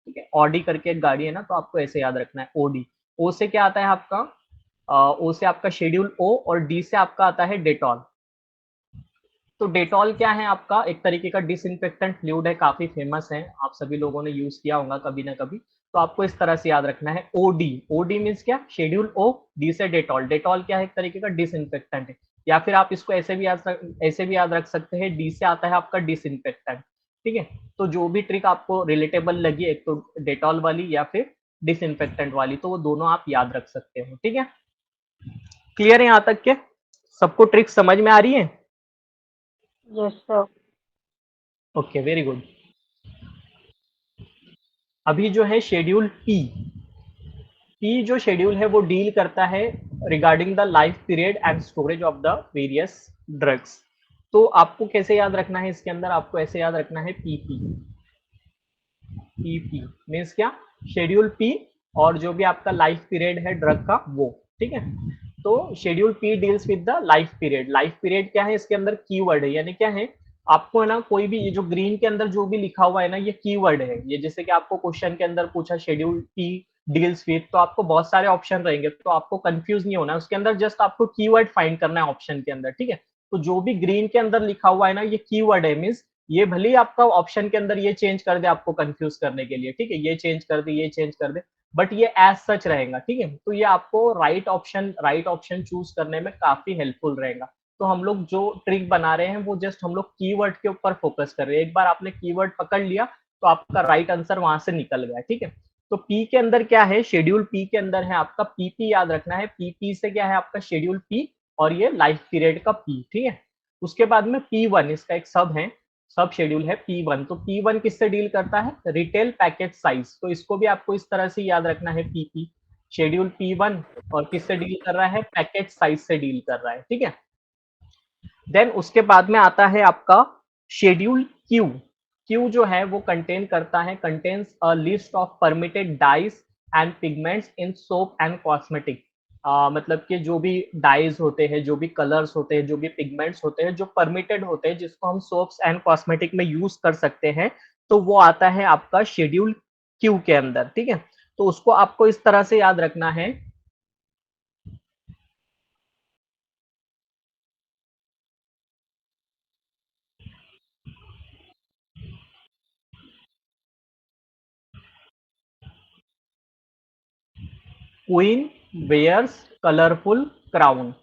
[SPEAKER 1] ठीक है। ऑडी करके एक गाड़ी है ना, तो आपको ऐसे याद रखना है ओडी। ओ से क्या आता है आपका, ओ से आपका शेड्यूल ओ, और डी से आपका आता है डेटॉल। तो डेटॉल क्या है आपका, एक तरीके का डिसइंफेक्टेंट फ्लूइड है, काफी फेमस है, आप सभी लोगों ने यूज किया होगा कभी ना कभी। तो आपको इस तरह से याद रखना है ओडी। ओडी मीन्स क्या, शेड्यूल ओ, डी से डेटॉल। डेटॉल क्या है, एक तरीके का डिसइंफेक्टेंट है, या फिर आप इसको ऐसे भी याद रख सकते हैं, डी से आता है आपका डिसइंफेक्टेंट, ठीक है। तो जो भी ट्रिक आपको रिलेटेबल लगी, एक तो डेटॉल वाली या फिर डिसइंफेक्टेंट वाली, तो वो दोनों आप याद रख सकते हो, ठीक है। क्लियर है यहाँ तक के, सबको ट्रिक समझ में आ रही है?
[SPEAKER 2] Yes, sir.
[SPEAKER 1] Okay, very good. अभी जो है शेड्यूल पी, पी जो शेड्यूल है वो डील करता है regarding the life period and storage of the various drugs. तो आपको कैसे याद रखना है, इसके अंदर आपको ऐसे याद रखना है पीपी। पीपी मीन्स क्या, शेड्यूल पी और जो भी आपका लाइफ पीरियड है ड्रग का वो, ठीक है। तो schedule P deals with the life period. Life period क्या है, इसके अंदर कीवर्ड है, यानी क्या है, आपको है ना कोई भी, ये जो ग्रीन के अंदर जो भी लिखा हुआ है ना, ये कीवर्ड है। ये जैसे कि आपको क्वेश्चन के अंदर पूछा शेड्यूल पी डील्स विद, तो आपको बहुत सारे ऑप्शन रहेंगे, तो आपको कंफ्यूज नहीं होना, उसके अंदर जस्ट आपको कीवर्ड फाइंड करना है ऑप्शन के अंदर, ठीक है। तो जो भी ग्रीन के अंदर लिखा हुआ है ना, ये कीवर्ड है, मीन्स ये भले ही आपका ऑप्शन के अंदर ये चेंज कर दे आपको कंफ्यूज करने के लिए, ठीक है, ये चेंज कर दे, ये चेंज कर दे, बट ये एज सच रहेगा, ठीक है। तो ये आपको राइट ऑप्शन चूज करने में काफी हेल्पफुल रहेगा। तो हम लोग जो ट्रिक बना रहे हैं वो जस्ट हम लोग कीवर्ड के ऊपर फोकस कर रहे हैं। एक बार आपने कीवर्ड पकड़ लिया तो आपका राइट आंसर वहां से निकल गया, ठीक है। तो पी के अंदर क्या है, शेड्यूल पी के अंदर है आपका पीपी, याद रखना है पीपी से क्या है आपका शेड्यूल पी, और ये लाइफ पीरियड का पी, ठीक है। उसके बाद में पी वन, इसका एक सब है, सब शेड्यूल है पी वन। तो पी वन किससे डील करता है, रिटेल पैकेज साइज। तो इसको भी आपको इस तरह से याद रखना है, पीपी शेड्यूल पी वन, और किससे डील कर रहा है, पैकेज साइज से डील कर रहा है, ठीक है। देन उसके बाद में आता है आपका शेड्यूल क्यू। क्यू जो है वो कंटेन करता है, contains a list of permitted dyes and pigments in soap and cosmetic. मतलब कि जो भी डाइज होते हैं, जो भी कलर्स होते हैं, जो भी पिगमेंट्स होते हैं जो परमिटेड होते हैं, जिसको हम सोप्स एंड कॉस्मेटिक में यूज कर सकते हैं, तो वो आता है आपका शेड्यूल क्यू के अंदर, ठीक है। तो उसको आपको इस तरह से याद रखना है, क्वीन वेयर्स कलरफुल क्राउन।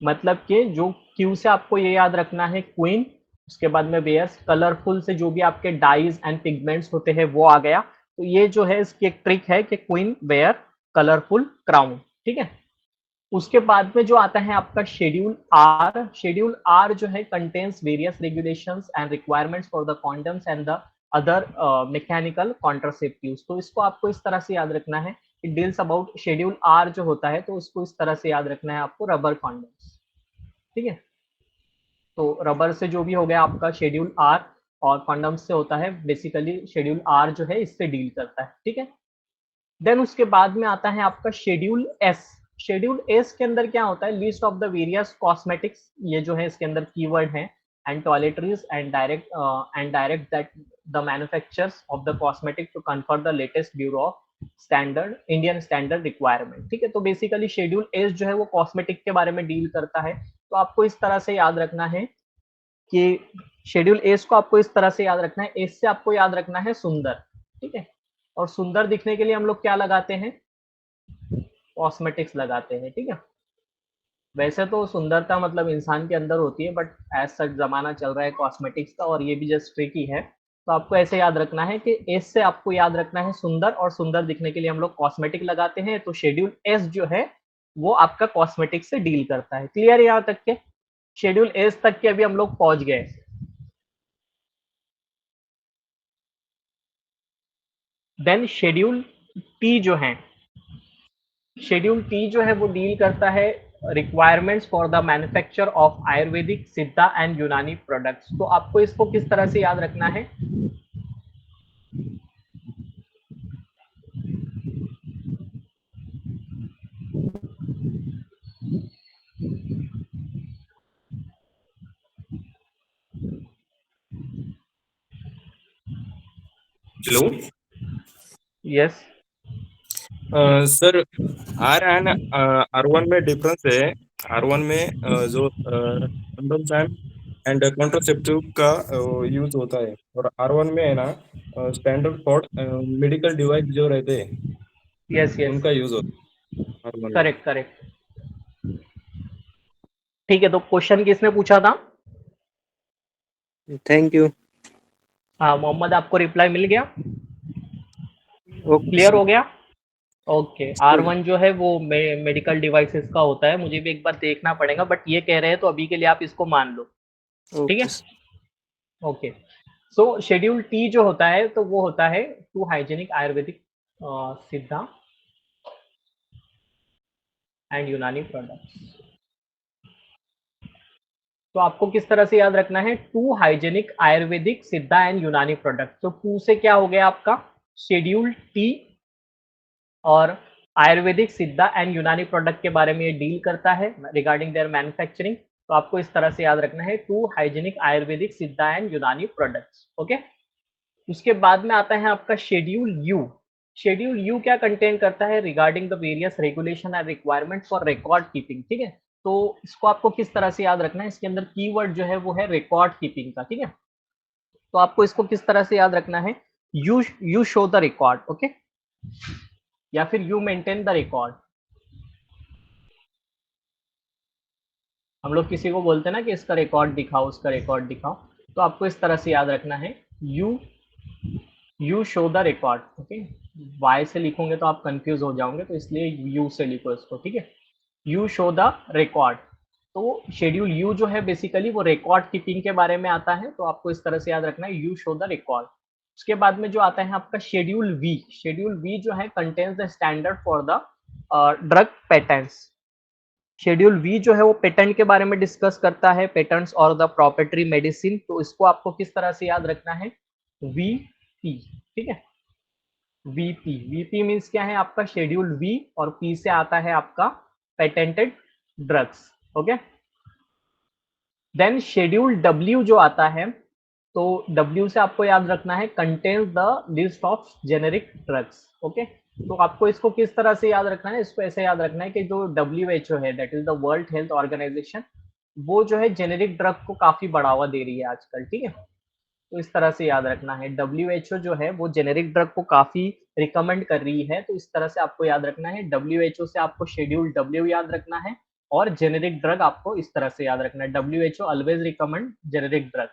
[SPEAKER 1] मतलब कि जो क्यू से आपको ये याद रखना है क्वीन, उसके बाद में वेयर्स, कलरफुल से जो भी आपके डाइज एंड पिगमेंट्स होते हैं वो आ गया। तो ये जो है इसकी एक ट्रिक है कि क्वीन वेयर कलरफुल क्राउन, ठीक है। उसके बाद में जो आता है आपका शेड्यूल आर। शेड्यूल आर जो है contains various regulations and requirements for the condoms and the other mechanical contraceptives. तो इसको आपको इस तरह से याद रखना है, it deals about schedule R जो होता है, तो इसको इस तरह से याद रखना है आपको, रबर कॉन्डम्स, ठीक है। तो रबर से जो भी हो गया आपका शेड्यूल आर, और कॉन्डम्स से होता है बेसिकली शेड्यूल आर जो है इससे डील करता है, ठीक है। देन उसके बाद में आता है आपका शेड्यूल एस। शेड्यूल एस के अंदर क्या होता है, list of the various cosmetics, ये जो है इसके अंदर कीवर्ड है, and toiletries and direct that the manufacturers of the cosmetic to confer the latest bureau of standard Indian standard requirement, ठीक है। तो बेसिकली शेड्यूल एस जो है वो कॉस्मेटिक के बारे में डील करता है। तो आपको इस तरह से याद रखना है कि शेड्यूल एस को आपको इस तरह से याद रखना है, एस से आपको याद रखना है सुंदर, ठीक है। और सुंदर दिखने के लिए हम लोग क्या लगाते हैं, कॉस्मेटिक्स लगाते हैं, ठीक है। वैसे तो सुंदरता मतलब इंसान के अंदर होती है, बट एज सच जमाना चल रहा है कॉस्मेटिक्स का, और ये भी जस्ट ट्रिकी है। तो आपको ऐसे याद रखना है कि एस से आपको याद रखना है सुंदर, और सुंदर दिखने के लिए हम लोग कॉस्मेटिक लगाते हैं। तो शेड्यूल एस जो है वो आपका कॉस्मेटिक से डील करता है। क्लियर है यहाँ तक के? शेड्यूल एस तक के अभी हम लोग पहुंच गए। देन शेड्यूल टी जो है, शेड्यूल टी जो है वो डील करता है requirements for the manufacture of Ayurvedic, सिद्धा एंड यूनानी प्रोडक्ट्स। तो आपको इसको किस तरह से याद रखना है,
[SPEAKER 3] hello
[SPEAKER 1] yes.
[SPEAKER 3] Sir, R and R1 में डिफरेंस है। R1 में जो कंडोम्स एंड कॉन्ट्रासेप्टिव का यूज होता है, और R1 में है ना स्टैंडर्ड फॉर मेडिकल डिवाइस जो रहते हैं
[SPEAKER 1] यस यस,
[SPEAKER 3] उनका यूज होता है R1 में।
[SPEAKER 1] Correct correct. ठीक है, तो क्वेश्चन किसने पूछा था?
[SPEAKER 4] Thank you.
[SPEAKER 1] हाँ मोहम्मद, आपको रिप्लाई मिल गया,
[SPEAKER 4] ओके
[SPEAKER 1] क्लियर
[SPEAKER 4] सर।
[SPEAKER 1] हो गया? ओके, R1 जो है वो मेडिकल डिवाइसेस का होता है, मुझे भी एक बार देखना पड़ेगा, बट ये कह रहे हैं तो अभी के लिए आप इसको मान लो, ठीक
[SPEAKER 4] ओके
[SPEAKER 1] है। ओके, सो शेड्यूल टी जो होता है तो वो होता है टू हाइजेनिक आयुर्वेदिक, सिद्धा एंड यूनानी प्रोडक्ट्स। तो आपको किस तरह से याद रखना है, टू हाइजेनिक आयुर्वेदिक, सिद्धा एंड यूनानी प्रोडक्ट। तो टू से क्या हो गया आपका, शेड्यूल टी, और आयुर्वेदिक, सिद्धा एंड यूनानी प्रोडक्ट के बारे में ये डील करता है रिगार्डिंग देयर मैन्युफैक्चरिंग। तो आपको इस तरह से याद रखना है, टू हाइजेनिक आयुर्वेदिक, सिद्धा एंड यूनानी प्रोडक्ट्स। ओके, उसके बाद में आता है आपका शेड्यूल यू। शेड्यूल यू क्या कंटेन करता है, regarding the various regulation and requirement for record keeping, ठीक है। तो इसको आपको किस तरह से याद रखना है, इसके अंदर कीवर्ड जो है वो है रिकॉर्ड कीपिंग का, ठीक है। तो आपको इसको किस तरह से याद रखना है, you show the record, okay, या फिर यू मेंटेन द रिकॉर्ड। हम लोग किसी को बोलते हैं ना कि इसका रिकॉर्ड दिखाओ, उसका रिकॉर्ड दिखाओ, तो आपको इस तरह से याद रखना है, you show the record, okay. Y से लिखोगे तो आप कंफ्यूज हो जाओगे, तो इसलिए यू से लिखो इसको, ठीक है। You show the record. तो शेड्यूल यू जो है बेसिकली वो रिकॉर्ड कीपिंग के बारे में आता है, तो आपको इस तरह से याद रखना है, यू शो द रिकॉर्ड। उसके बाद में जो आता है आपका शेड्यूल वी। शेड्यूल वी जो है contains the standard for the drug patents. Schedule V जो है वो पेटेंट के बारे में डिस्कस करता है, पेटेंट्स और द प्रॉपर्टी मेडिसिन। तो इसको आपको किस तरह से याद रखना है, वी पी, ठीक है। वीपी, वीपी मीन्स क्या है आपका, शेड्यूल वी, और पी से आता है आपका patented drugs, okay. Then schedule W जो आता है, तो डब्ल्यू से आपको याद रखना है contains the list of generic drugs, okay. तो आपको इसको किस तरह से याद रखना है, इसको ऐसे याद रखना है कि जो WHO है, that is the World Health Organization, वो जो है जेनेरिक ड्रग को काफी बढ़ावा दे रही है आजकल, ठीक है। तो इस तरह से याद रखना है, WHO जो है वो जेनेरिक ड्रग को काफी रिकमेंड कर रही है, तो इस तरह से आपको याद रखना है। WHO से आपको शेड्यूल डब्ल्यू याद रखना है, और जेनेरिक ड्रग आपको इस तरह से याद रखना है, WHO always recommend generic drug.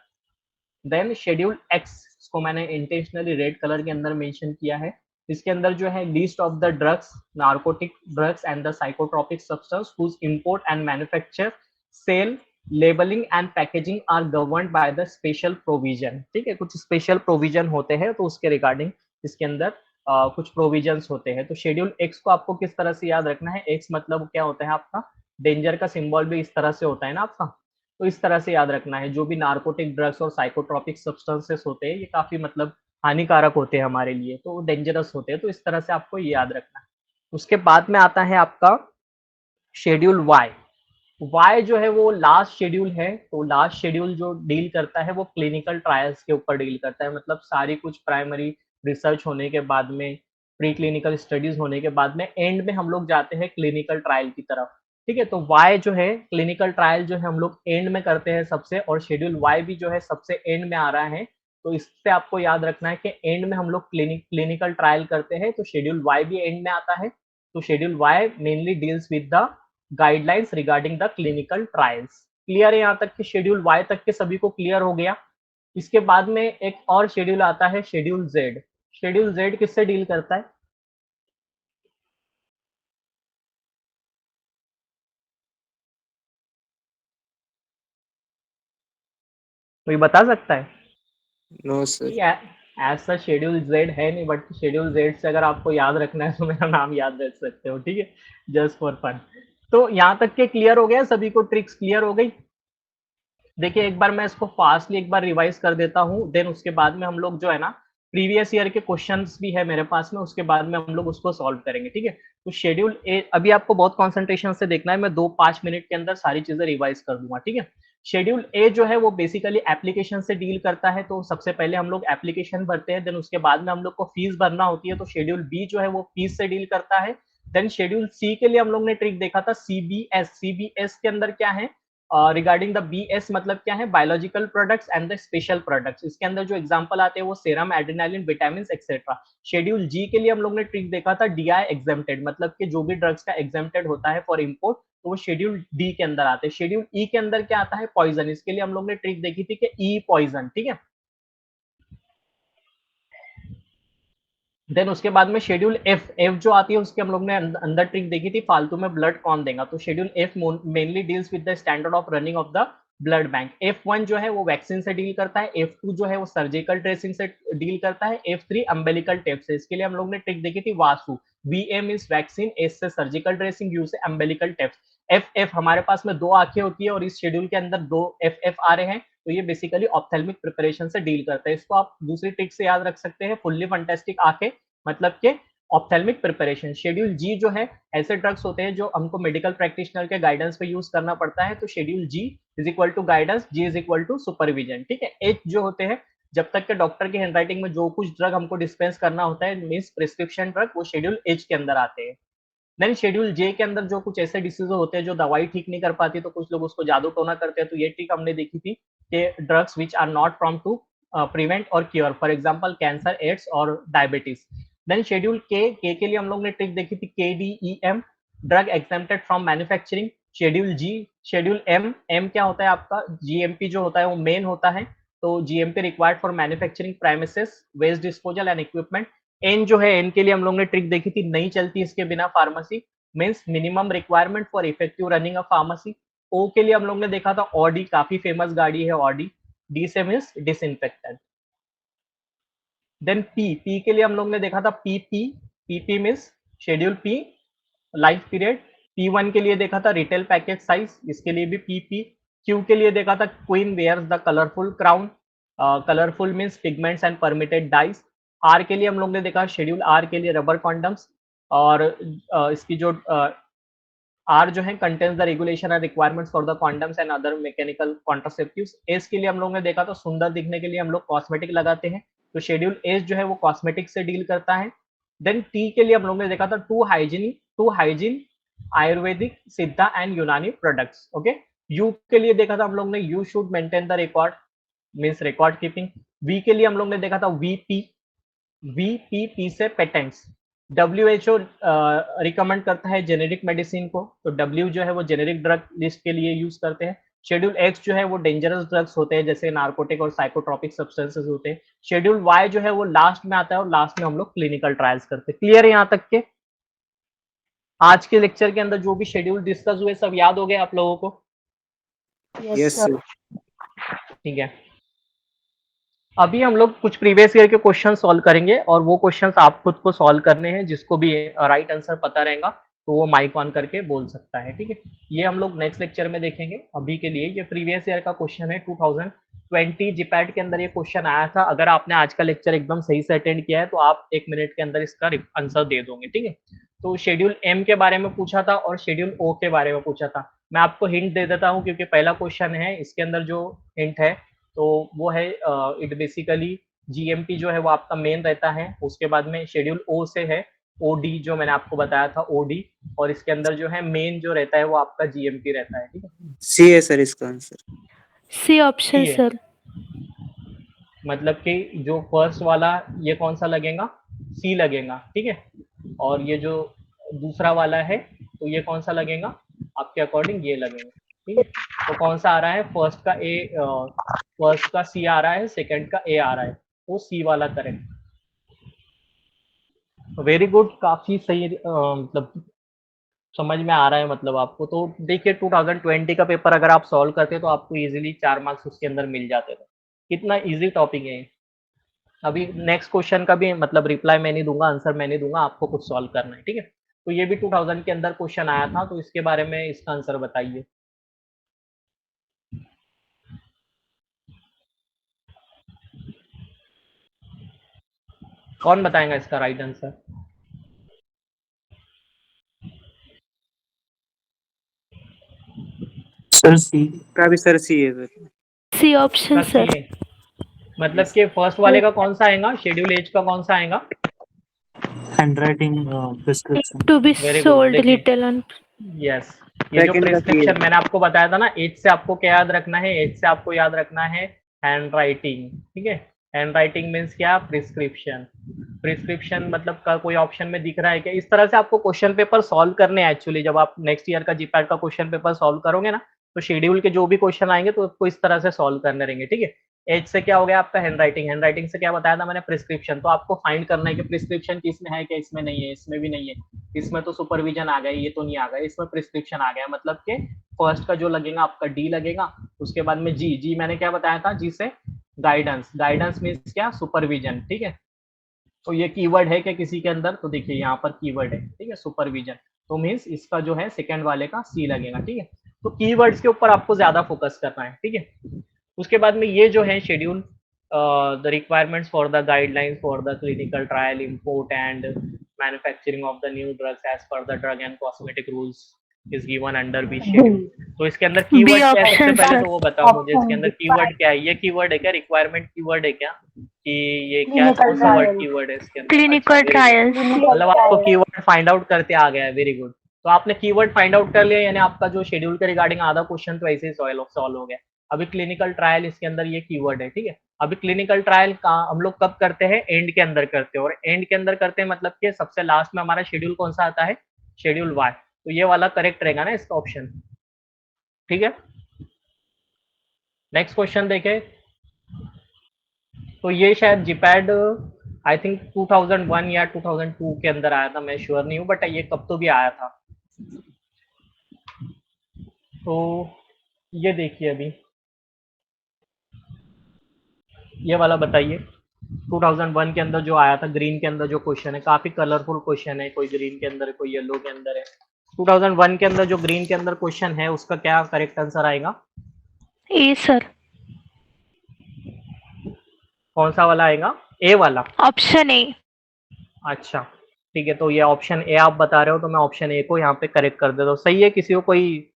[SPEAKER 1] Then schedule X, इसको मैंने इंटेंशनली रेड कलर के अंदर मेंशन किया है। इसके अंदर जो है list of the drugs, narcotic drugs and the psychotropic substance whose import and manufacture, sale, labelling and packaging are governed by the special provision, ठीक है। कुछ स्पेशल प्रोविजन होते हैं, तो उसके रिगार्डिंग इसके अंदर कुछ प्रोविजंस होते हैं। तो शेड्यूल एक्स को आपको किस तरह से याद रखना है, एक्स मतलब क्या होता है आपका, डेंजर का सिंबल भी इस तरह से होता है ना आपका, तो इस तरह से याद रखना है। जो भी नार्कोटिक ड्रग्स और साइकोट्रोपिक सब्सटेंसेस होते हैं, ये काफी मतलब हानिकारक होते हैं हमारे लिए, तो डेंजरस होते हैं, तो इस तरह से आपको ये याद रखना है। उसके बाद में आता है आपका शेड्यूल वाई। वाई जो है वो लास्ट शेड्यूल है, तो लास्ट शेड्यूल जो डील करता है वो क्लिनिकल ट्रायल्स के ऊपर डील करता है, मतलब सारी कुछ प्राइमरी रिसर्च होने के बाद में, प्री क्लिनिकल स्टडीज होने के बाद में, एंड में हम लोग जाते हैं क्लिनिकल ट्रायल की तरफ, ठीक है। तो वाई जो है क्लिनिकल ट्रायल जो है हम लोग एंड में करते हैं सबसे, और शेड्यूल वाई भी जो है सबसे एंड में आ रहा है, तो इससे आपको याद रखना है कि एंड में हम लोग क्लिनिकल ट्रायल करते हैं, तो शेड्यूल वाई भी एंड में आता है। तो schedule Y mainly deals with the guidelines regarding the clinical trials. Clear है यहाँ तक कि शेड्यूल वाई तक के सभी को क्लियर हो गया। इसके बाद में एक और शेड्यूल आता है शेड्यूल जेड। शेड्यूल जेड किससे डील करता है? कोई बता सकता है?
[SPEAKER 3] No sir.
[SPEAKER 1] ऐसा शेड्यूल जेड है नहीं, बट शेड्यूल जेड से अगर आपको याद रखना है तो मेरा नाम याद रख सकते हो, ठीक है, जस्ट फॉर फन। तो यहाँ तक के क्लियर हो गया, सभी को ट्रिक्स क्लियर हो गई। देखिए एक बार मैं इसको फास्टली एक बार रिवाइज कर देता हूँ, देन उसके बाद में हम लोग जो है ना प्रीवियस ईयर के क्वेश्चंस भी है मेरे पास में, उसके बाद में हम लोग उसको सॉल्व करेंगे, ठीक है। तो शेड्यूल ए अभी आपको बहुत कंसंट्रेशन से देखना है, मैं 2-5 मिनट के अंदर सारी चीजें रिवाइज कर दूंगा, ठीक है। शेड्यूल ए जो है वो बेसिकली एप्लीकेशन से डील करता है, तो सबसे पहले हम लोग एप्लीकेशन भरते हैं, देन उसके बाद में हम लोग को फीस भरना होती है, तो शेड्यूल बी जो है वो फीस से डील करता है। देन शेड्यूल सी के लिए हम लोग ने ट्रिक देखा था सीबीएस। सीबीएस के अंदर क्या है, रिगार्डिंग द बीएस मतलब क्या है, biological products and the special products. इसके अंदर जो एग्जांपल आते हैं वो serum, adrenaline, vitamin etcetera. Schedule G के लिए हम लोग ने ट्रिक देखा था डीआई एग्जेम्प्टेड, मतलब कि जो भी ड्रग्स का एग्जेम्प्टेड होता है फॉर इम्पोर्ट, तो वो शेड्यूल डी के अंदर आते हैं। शेड्यूल ई के अंदर क्या आता है, पॉइजन। इसके लिए हम लोग ने ट्रिक देखी थी कि ई पॉइजन, ठीक है। देन उसके बाद में शेड्यूल एफ। एफ जो आती है उसके हम लोग ने अंदर ट्रिक देखी थी फालतू में ब्लड कौन देगा, तो schedule F mainly deals with the standard of running of the blood bank. F1 जो है वो वैक्सीन से डील करता है, F2 जो है वो सर्जिकल ड्रेसिंग से डील करता है, F3 अम्बेलिकल टेप से। इसके लिए हम लोग ने ट्रिक देखी थी Vasu. VM is vaccine, S से सर्जिकल ड्रेसिंग, यू से अम्बेलिकल टेप। FF हमारे पास में 2 आंखें होती है और इस शेड्यूल के अंदर 2 FF आ रहे हैं, तो ये बेसिकली ऑप्थेल्मिक प्रिपरेशन से डील करता है। इसको आप दूसरी ट्रिक से याद रख सकते हैं, फुल्ली फंटेस्टिक आंखें मतलब के ऑप्थेल्मिक प्रिपरेशन। शेड्यूल जी जो है ऐसे ड्रग्स होते हैं जो हमको मेडिकल प्रैक्टिशनर के गाइडेंस पे यूज करना पड़ता है, तो schedule G is equal to guidance, G is equal to supervision, ठीक है। एच जो होते हैं जब तक के डॉक्टर की हैंडराइटिंग में जो कुछ ड्रग हमको डिस्पेंस करना होता है मीन्स प्रिस्क्रिप्शन ड्रग, वो शेड्यूल एच के अंदर आते हैं। देन शेड्यूल जे के अंदर जो कुछ ऐसे डिसीज होते हैं जो दवाई ठीक नहीं कर पाती, तो कुछ लोग उसको जादू टोना करते हैं, तो ये ट्रिक हमने देखी थी कि drugs which are not from to prevent और cure, for example cancer, AIDS और डायबिटीज। देन शेड्यूल के लिए हम लोग ने ट्रिक देखी थी KDEM, drug exempted from manufacturing. Schedule G, schedule M क्या होता है आपका, GMP जो होता है वो मेन होता है, तो GMP required for manufacturing premises, waste disposal and equipment. N जो है, एन के लिए हम लोग ने ट्रिक देखी थी नहीं चलती इसके बिना pharmacy, means minimum requirement for effective running a pharmacy. O के लिए हम लोग ने देखा था ऑडी, काफी फेमस गाड़ी है ऑडी। डी से मीन्स डिसइंफेक्टेंट। देन पी के लिए हम लोग ने देखा था PP means schedule P, life period. P1 के लिए देखा था रिटेल पैकेज साइज, इसके लिए भी पीपी। क्यू के लिए देखा था queen wears the colourful crown, colourful means pigments and permitted dyes. R के लिए हम लोग ने देखा शेड्यूल आर के लिए रबर कॉन्डम्स, और इसकी जो आर जो है contains the regulation and requirements for the condoms and other mechanical contraceptives. S के लिए हम लोग ने देखा तो सुंदर दिखने के लिए हम लोग कॉस्मेटिक लगाते हैं, तो शेड्यूल एस जो है वो कॉस्मेटिक से डील करता है। देन टी के लिए हम लोग ने देखा था टू हाइजीन, आयुर्वेदिक, सिद्धा एंड यूनानी प्रोडक्ट्स, ओके। यू के लिए देखा था हम लोग ने you should maintain the record, means record keeping. V के लिए हम लोग ने देखा था वीपी से पेटेंट्स। WHO रिकमेंड करता है जेनेरिक मेडिसिन को, तो W जो है वो जेनेरिक ड्रग लिस्ट के लिए यूज करते हैं। शेड्यूल एक्स जो है वो डेंजरस ड्रग्स होते हैं जैसे नार्कोटिक और साइकोट्रोपिक सब्सटेंसेस होते हैं। शेड्यूल वाई जो है वो लास्ट में आता है और लास्ट में हम लोग क्लिनिकल ट्रायल्स करते हैं। क्लियर है यहाँ तक के? आज के लेक्चर के अंदर जो भी शेड्यूल डिस्कस हुए सब याद हो गए आप लोगों को?
[SPEAKER 3] Yes sir.
[SPEAKER 1] ठीक है, अभी हम लोग कुछ प्रीवियस ईयर के क्वेश्चन सॉल्व करेंगे और वो क्वेश्चंस आप खुद को सॉल्व करने हैं, जिसको भी राइट आंसर पता रहेगा तो वो माइक ऑन करके बोल सकता है, ठीक है। ये हम लोग नेक्स्ट लेक्चर में देखेंगे। अभी के लिए ये प्रीवियस ईयर का क्वेश्चन है, 2020 जीपैट के अंदर ये क्वेश्चन आया था। अगर आपने आज का लेक्चर एकदम सही से अटेंड किया है तो आप 1 मिनट के अंदर इसका आंसर दे दोगे, ठीक है। तो शेड्यूल एम के बारे में पूछा था और शेड्यूल ओ के बारे में पूछा था। मैं आपको हिंट दे देता हूँ क्योंकि पहला क्वेश्चन है, इसके अंदर जो हिंट है तो वो है इट बेसिकली GMP जो है वो आपका मेन रहता है, उसके बाद में शेड्यूल ओ से है OD जो मैंने आपको बताया था OD, और इसके अंदर जो है मेन जो रहता है वो आपका GMP रहता है, ठीक है।
[SPEAKER 3] सी है सर इसका आंसर।
[SPEAKER 4] सी ऑप्शन
[SPEAKER 1] सी है।
[SPEAKER 4] सर।
[SPEAKER 1] मतलब कि जो फर्स्ट वाला ये कौन सा लगेगा, सी लगेगा, ठीक है। और ये जो दूसरा वाला है तो ये कौन सा लगेगा आपके अकॉर्डिंग, ये लगेगा, ठीक है। तो कौन सा आ रहा है, फर्स्ट का ए, फर्स्ट का सी आ रहा है, सेकंड का ए आ रहा है, तो सी वाला करेक्ट। वेरी गुड, काफी सही, मतलब समझ में आ रहा है मतलब आपको। तो देखिए 2020 का पेपर अगर आप सॉल्व करते तो आपको इजीली 4 मार्क्स उसके अंदर मिल जाते थे। कितना इजी टॉपिक है ये। अभी नेक्स्ट क्वेश्चन का भी मतलब रिप्लाई मैं नहीं दूंगा, आंसर मैं नहीं दूंगा, आपको कुछ सॉल्व करना है, ठीक है। तो ये भी 2000 के अंदर क्वेश्चन आया था, तो इसके बारे में इसका आंसर बताइए। कौन बताएगा इसका राइट आंसर।
[SPEAKER 4] सर सी का भी सर सी है सर।
[SPEAKER 2] सी ऑप्शन
[SPEAKER 1] इसका सी
[SPEAKER 2] सर।
[SPEAKER 1] है, मतलब कि फर्स्ट वाले का कौन सा आएगा, शेड्यूल एज का कौन सा आएगा।
[SPEAKER 4] Handwriting prescription.
[SPEAKER 2] To be
[SPEAKER 1] very good,
[SPEAKER 2] sold
[SPEAKER 1] देखिए
[SPEAKER 2] लिटिल ऑन।
[SPEAKER 1] यस, ये जो
[SPEAKER 4] सेकंड का सी
[SPEAKER 1] प्रिस्क्रिप्शन
[SPEAKER 4] है।
[SPEAKER 1] मैंने आपको बताया था ना, एज से आपको क्या याद रखना है, एज से आपको याद रखना है हैंड राइटिंग, ठीक है। हैंड राइटिंग मीन्स क्या, प्रिस्क्रिप्शन। प्रिस्क्रिप्शन मतलब का कोई ऑप्शन में दिख रहा है क्या, इस तरह से आपको क्वेश्चन पेपर सॉल्व करने हैं एक्चुअली। जब आप नेक्स्ट ईयर का जीपैट का क्वेश्चन पेपर सॉल्व करोगे ना, तो शेड्यूल के जो भी क्वेश्चन आएंगे तो आपको इस तरह से सॉल्व करने रहेंगे, ठीक है। एज से क्या हो गया आपका, हैंड राइटिंग। हैंड राइटिंग से क्या बताया था मैंने, प्रिस्क्रिप्शन। तो आपको फाइंड करना है कि प्रिस्क्रिप्शन किसमें है क्या, इसमें नहीं है, इसमें भी नहीं है, इसमें तो सुपरविजन आ गया, ये तो नहीं आ गया, इसमें प्रिस्क्रिप्शन आ गया। मतलब कि फर्स्ट का जो लगेगा आपका डी लगेगा, उसके बाद में जी। जी मैंने क्या बताया था, जी से गाइडेंस। गाइडेंस मीन्स क्या, सुपरविजन, ठीक है। तो ये कीवर्ड है क्या किसी के अंदर, तो देखिए यहाँ पर कीवर्ड है, ठीक है, सुपरविजन। तो मीन्स इसका जो है सेकंड वाले का सी लगेगा, ठीक है। तो कीवर्ड्स के ऊपर आपको ज्यादा फोकस करना है, ठीक है। उसके बाद में ये जो है schedule, the requirements for the guidelines for the clinical trial, import and manufacturing of the new drugs as per the drug and cosmetic rules is given under B schedule. तो इसके अंदर
[SPEAKER 2] बी
[SPEAKER 1] कीवर्ड क्या है, सबसे
[SPEAKER 2] option
[SPEAKER 1] पहले
[SPEAKER 2] sir.
[SPEAKER 1] तो वो बताओ मुझे, इसके अंदर कीवर्ड क्या है, ये कीवर्ड है क्या, रिक्वायरमेंट कीवर्ड है क्या, कि ये क्या, कौन सा वर्ड कीवर्ड है इसके अंदर। अच्छा
[SPEAKER 2] क्लिनिकल
[SPEAKER 1] वेरी गुड,
[SPEAKER 2] ट्रायल्स।
[SPEAKER 1] मतलब आपको कीवर्ड फाइंड आउट करते आ गया है, वेरी गुड। तो आपने कीवर्ड फाइंड आउट कर लिया, यानी आपका जो शेड्यूल के रिगार्डिंग आधा क्वेश्चन तो ऐसे ही सॉल्व हो गया। अभी क्लिनिकल ट्रायल, इसके अंदर ये कीवर्ड है, ठीक है। अभी क्लिनिकल ट्रायल का हम लोग कब करते हैं, एंड के अंदर करते हैं, और एंड के अंदर करते हैं मतलब कि सबसे लास्ट में हमारा शेड्यूल कौन सा आता है, शेड्यूल वाई। तो ये वाला करेक्ट रहेगा ना इसका ऑप्शन, ठीक है। नेक्स्ट क्वेश्चन देखें। तो ये शायद जीपैड आई थिंक 2001 या 2002 के अंदर आया था, मैं श्योर नहीं हूँ, बट ये कब तो भी आया था। तो ये देखिए अभी ये वाला बताइए, 2001 के अंदर जो आया था, ग्रीन के अंदर जो क्वेश्चन है, काफी कलरफुल क्वेश्चन है, कोई ग्रीन के अंदर है, कोई येलो के अंदर है। 2001 के अंदर जो ग्रीन के अंदर क्वेश्चन है, उसका क्या करेक्ट आंसर आएगा,
[SPEAKER 2] ए सर।
[SPEAKER 1] कौन सा वाला आएगा, ए वाला।
[SPEAKER 2] Option A.
[SPEAKER 1] अच्छा ठीक है, तो ये ऑप्शन ए आप बता रहे हो, तो मैं ऑप्शन ए को यहाँ पे करेक्ट कर देता हूँ। सही है, किसी को कोई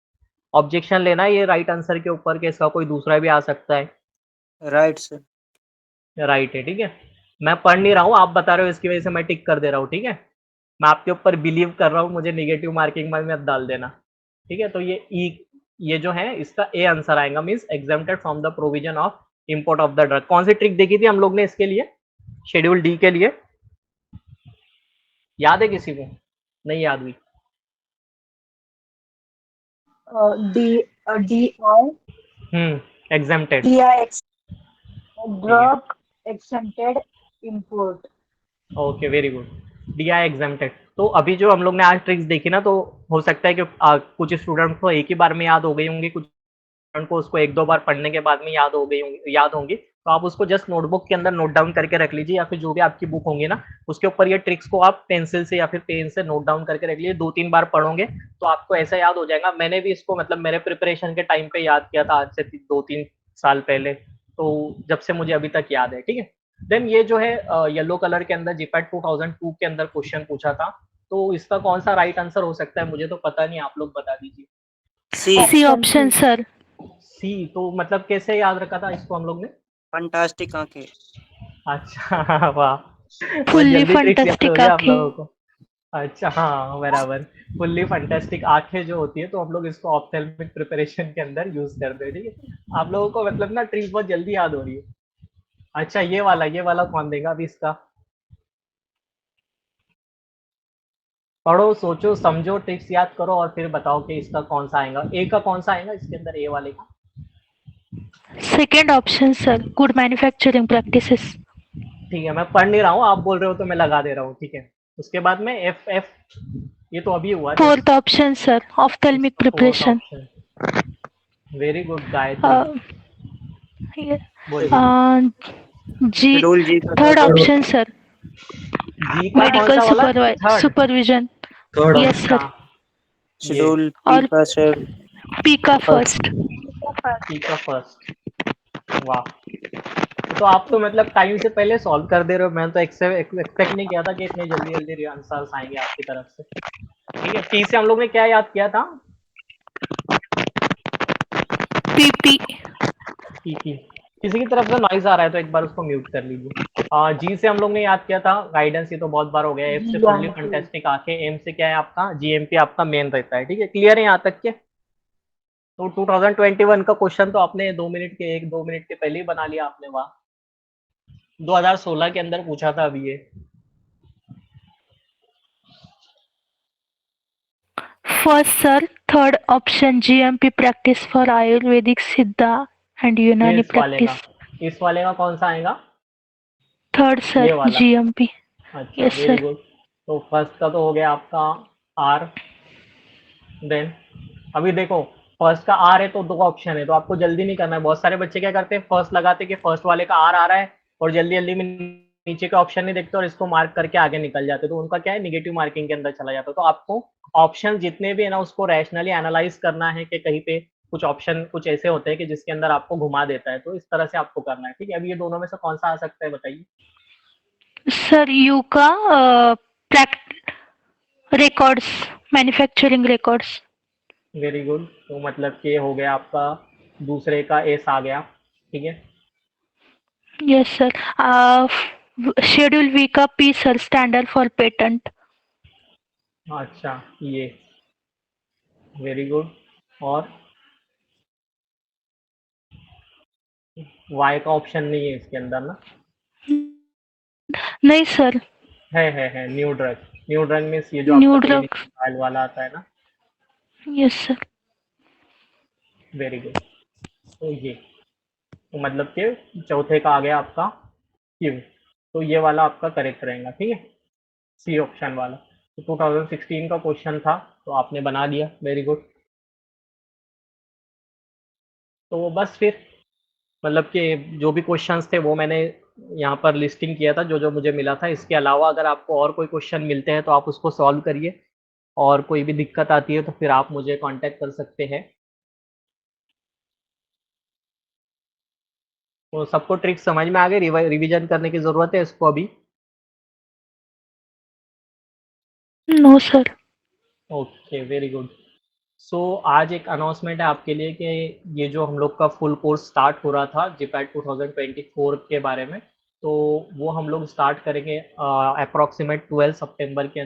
[SPEAKER 1] ऑब्जेक्शन लेना है ये राइट आंसर के ऊपर, के इसका कोई दूसरा भी आ सकता है।
[SPEAKER 4] Right sir.
[SPEAKER 1] राइट है, ठीक है। मैं पढ़ नहीं रहा हूँ, आप बता रहे हो, इसकी वजह से मैं टिक कर दे रहा हूँ, ठीक है। मैं आपके ऊपर बिलीव कर रहा हूँ, मुझे नेगेटिव मार्किंग में मत डाल देना, ठीक है। तो ये ई, ये जो है इसका ए आंसर आएगा, means exempted from the provision of import of the drug. कौन सी ट्रिक देखी थी हम लोग ने इसके लिए, शेड्यूल डी के लिए, याद है किसी को, नहीं याद हुई। Exempted,
[SPEAKER 5] drug exempted import।
[SPEAKER 1] Okay very good, D I exempted. तो अभी जो हम लोग ने आज ट्रिक्स देखी ना, तो हो सकता है कि कुछ स्टूडेंट को एक ही बार में याद हो गई होंगी, कुछ स्टूडेंट को उसको एक दो बार पढ़ने के बाद में याद हो गई होंगी, याद होंगी। तो आप उसको जस्ट नोटबुक के अंदर नोट डाउन करके रख लीजिए, या फिर जो भी आपकी बुक होंगी ना, उसके ऊपर ये ट्रिक्स को आप पेंसिल से या फिर पेन से नोट डाउन करके रख लीजिए। 2-3 बार पढ़ोगे तो आपको ऐसा याद हो जाएगा। मैंने भी इसको मतलब मेरे प्रिपरेशन के टाइम पे याद किया था, आज से 2-3 साल पहले, तो जब से मुझे अभी तक याद है, ठीक है। देन ये जो है येलो कलर के अंदर जीपैट 2002 के अंदर क्वेश्चन पूछा था, तो इसका कौन सा राइट आंसर हो सकता है, मुझे तो पता नहीं, आप लोग बता दीजिए।
[SPEAKER 2] C option sir.
[SPEAKER 1] सी, तो मतलब कैसे याद रखा था इसको हम लोग ने।
[SPEAKER 4] फंटास्टिक आंखें।
[SPEAKER 1] अच्छा वाह, बहुत
[SPEAKER 2] फुल्ली
[SPEAKER 1] जल्दी ट्रिक्स याद हो
[SPEAKER 2] फंटास्टिक
[SPEAKER 1] गया आप
[SPEAKER 2] आंखें।
[SPEAKER 1] लोगों को। अच्छा हाँ बराबर, फुल्ली फंटास्टिक आंखें जो होती है, तो हम लोग इसको ऑप्थेल्मिक प्रिपरेशन के अंदर यूज करते हैं, ठीक है। आप लोगों को मतलब ना ट्रिक्स बहुत जल्दी याद हो रही है। अच्छा ये वाला कौन देगा अभी इसका? पढ़ो, सोचो, समझो, ट्रिक्स याद करो और फिर बताओ कि इसका कौन सा आएगा। ए का कौन सा आएगा इसके अंदर, ए वाले का?
[SPEAKER 2] Second option sir, good manufacturing practices.
[SPEAKER 1] ठीक है, मैं पढ़ नहीं रहा हूँ, आप बोल रहे हो तो मैं लगा दे रहा हूँ, ठीक है। उसके बाद में एफ एफ, ये तो अभी हुआ जस्ट।
[SPEAKER 2] फोर्थ ऑप्शन सर, ऑफ्थेल्मिक
[SPEAKER 1] इसका fourth
[SPEAKER 2] preparation.
[SPEAKER 1] Option, very good Gayatri, बोलिए।
[SPEAKER 2] जी
[SPEAKER 4] शेड्यूल जी का
[SPEAKER 2] थर्ड
[SPEAKER 4] थर्ड
[SPEAKER 2] ऑप्शन सर,
[SPEAKER 1] जी का कौन
[SPEAKER 2] मेडिकल
[SPEAKER 1] सा वाला? थर्ड।
[SPEAKER 2] सुपरविजन।
[SPEAKER 4] थर्ड
[SPEAKER 2] यस
[SPEAKER 1] अच्छा,
[SPEAKER 2] सर।
[SPEAKER 1] ये
[SPEAKER 4] शेड्यूल पी
[SPEAKER 2] और
[SPEAKER 4] का सर
[SPEAKER 2] पी का
[SPEAKER 4] फर्स्ट।
[SPEAKER 2] फर्स्ट।
[SPEAKER 1] सी का फर्स्ट, वाह। तो आप तो मतलब टाइम से पहले सॉल्व कर दे रहे हो, मैं तो एक्सपेक्ट नहीं किया था कि इतने जल्दी जल्दी आंसर्स आएंगे आपकी तरफ से। ठीक है, टी से हम लोग ने क्या याद किया था?
[SPEAKER 2] पीपी।
[SPEAKER 1] पीपी। किसी की तरफ से नॉइज आ रहा है तो एक बार उसको म्यूट कर लीजिए। जी से हम लोग ने याद किया था गाइडेंस, ये तो बहुत बार हो गया। एफ से फुल्ली
[SPEAKER 5] GMP.
[SPEAKER 1] फंटेस्टिक आंखें। एम से क्या है आपका? जीएमपी आपका मेन रहता है। ठीक है, क्लियर है यहाँ तक के? तो 2021 का क्वेश्चन तो आपने 2 मिनट के, 1-2 मिनट के पहले ही बना लिया आपने, वाह। 2016 के अंदर पूछा था अभी ये।
[SPEAKER 2] First sir, third option GMP practice for Ayurvedic सिद्धा एंड
[SPEAKER 1] ये
[SPEAKER 2] यूनानी
[SPEAKER 1] इस वाले का,
[SPEAKER 2] प्रैक्टिस।
[SPEAKER 1] इस वाले का कौन सा आएगा?
[SPEAKER 2] थर्ड
[SPEAKER 1] ये
[SPEAKER 2] सर,
[SPEAKER 1] वाला।
[SPEAKER 2] जीएमपी।
[SPEAKER 1] अच्छा,
[SPEAKER 2] यस
[SPEAKER 1] वेरी
[SPEAKER 2] सर।
[SPEAKER 1] गुड। तो फर्स्ट का तो हो गया आपका आर। देन अभी देखो, फर्स्ट का आर है तो दो ऑप्शन है, तो आपको जल्दी नहीं करना है। बहुत सारे बच्चे क्या करते हैं, फर्स्ट लगाते कि फर्स्ट वाले का आर आ रहा है और जल्दी जल्दी में नीचे के ऑप्शन नहीं देखते और इसको मार्क करके आगे निकल जाते, तो उनका क्या है, निगेटिव मार्किंग के अंदर चला जाता है। तो आपको ऑप्शन जितने भी है ना, उसको रैशनली एनालाइज करना है कि कहीं पे कुछ ऑप्शन कुछ ऐसे होते हैं कि जिसके अंदर आपको घुमा देता है, तो इस तरह से आपको करना है। ठीक है, अभी ये दोनों में से कौन सा आ सकता है बताइए?
[SPEAKER 2] सर यू का records, manufacturing records.
[SPEAKER 1] Very good, तो मतलब कि हो गया आपका, दूसरे का एस आ गया। ठीक है,
[SPEAKER 2] यस सर। शेड्यूल वी का P sir, standard for patent.
[SPEAKER 1] अच्छा ये, वेरी गुड। और वाई का ऑप्शन नहीं है इसके अंदर ना?
[SPEAKER 2] नहीं सर।
[SPEAKER 1] है न्यू ड्रग। न्यू ड्रग में ये जो आपका
[SPEAKER 2] न्यू ड्रग।
[SPEAKER 1] क्लिनिकल ट्रायल वाला आता है ना।
[SPEAKER 2] Yes sir.
[SPEAKER 1] वेरी गुड, तो ये, तो मतलब कि चौथे का आ गया आपका क्यू, तो ये वाला आपका करेक्ट रहेगा। ठीक है, सी ऑप्शन वाला। तो 2016 का क्वेश्चन था, तो आपने बना लिया, वेरी गुड। तो बस फिर मतलब कि जो भी क्वेश्चंस थे वो मैंने यहाँ पर लिस्टिंग किया था, जो जो मुझे मिला था। इसके अलावा अगर आपको और कोई क्वेश्चन मिलते हैं तो आप उसको सॉल्व करिए, और कोई भी दिक्कत आती है तो फिर आप मुझे कांटेक्ट कर सकते हैं। तो सबको ट्रिक समझ में आ गई? रिवीजन करने की ज़रूरत है इसको अभी?
[SPEAKER 2] No sir.
[SPEAKER 1] Okay, very good. So आज एक अनाउंसमेंट है आपके लिए कि ये जो हम लोग का फुल कोर्स स्टार्ट हो रहा था जीपैट 2024 के बारे में, तो वो हम लोग स्टार्ट करेंगे अप्रॉक्सीमेट 12 सितंबर के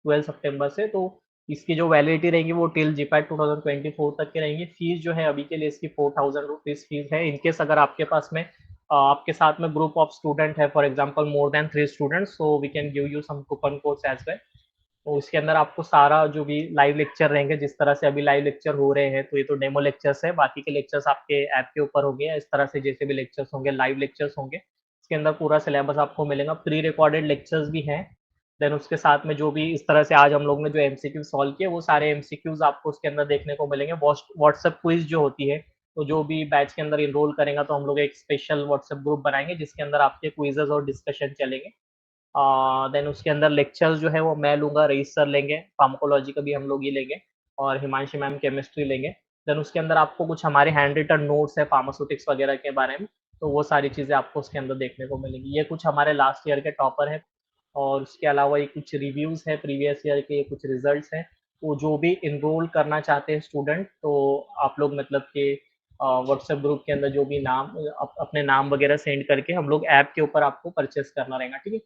[SPEAKER 1] 12 सितंबर से। तो इसकी जो वैलिडिटी रहेगी वो टिल जीपैट 2024 तक की रहेंगी। फीस जो है अभी के लिए इसकी 4000 रुपीज़ फीस है। इनकेस अगर आपके पास में आपके साथ में ग्रुप ऑफ स्टूडेंट है, for example more than 3 students, so we can give you some coupon codes as well. तो उसके अंदर आपको सारा जो भी लाइव लेक्चर रहेंगे, जिस तरह से अभी लाइव लेक्चर हो रहे हैं, तो ये तो डेमो लेक्चर्स है, बाकी के लेक्चर्स आपके ऐप के ऊपर होंगे। इस तरह से जैसे भी लेक्चर्स होंगे, लाइव लेक्चर्स होंगे, इसके अंदर पूरा सिलेबस आपको मिलेगा। प्री रिकॉर्डेड लेक्चर्स भी हैं। देन उसके साथ में जो भी इस तरह से आज हम लोग ने जो एमसीक्यू सॉल्व किए, वो सारे एमसीक्यूज आपको उसके अंदर देखने को मिलेंगे। व्हाट्सएप क्विज जो होती है, तो जो भी बैच के अंदर इनरोल करेगा तो हम लोग एक स्पेशल व्हाट्सएप ग्रुप बनाएंगे जिसके अंदर आपके क्विजेज और डिस्कशन चलेंगे। देन उसके अंदर लेक्चर्स जो है वो मैं लूँगा, रईस सर लेंगे, फार्माकोलॉजी का भी हम लोग ही लेंगे, और हिमांशी मैम केमिस्ट्री लेंगे। देन उसके अंदर आपको कुछ हमारे हैंड रिटन नोट्स है फार्मास्यूटिक्स वगैरह के बारे में, तो वो सारी चीज़ें आपको उसके अंदर देखने को मिलेंगी। ये कुछ हमारे लास्ट ईयर के टॉपर हैं, और उसके अलावा ये कुछ रिव्यूज़ है प्रीवियस ईयर के, ये कुछ रिजल्ट्स हैं। तो जो भी इनरोल करना चाहते हैं स्टूडेंट, तो आप लोग मतलब कि व्हाट्सएप ग्रुप के अंदर जो भी नाम अपने नाम वगैरह सेंड करके हम लोग ऐप के ऊपर आपको परचेस करना रहेगा। ठीक है,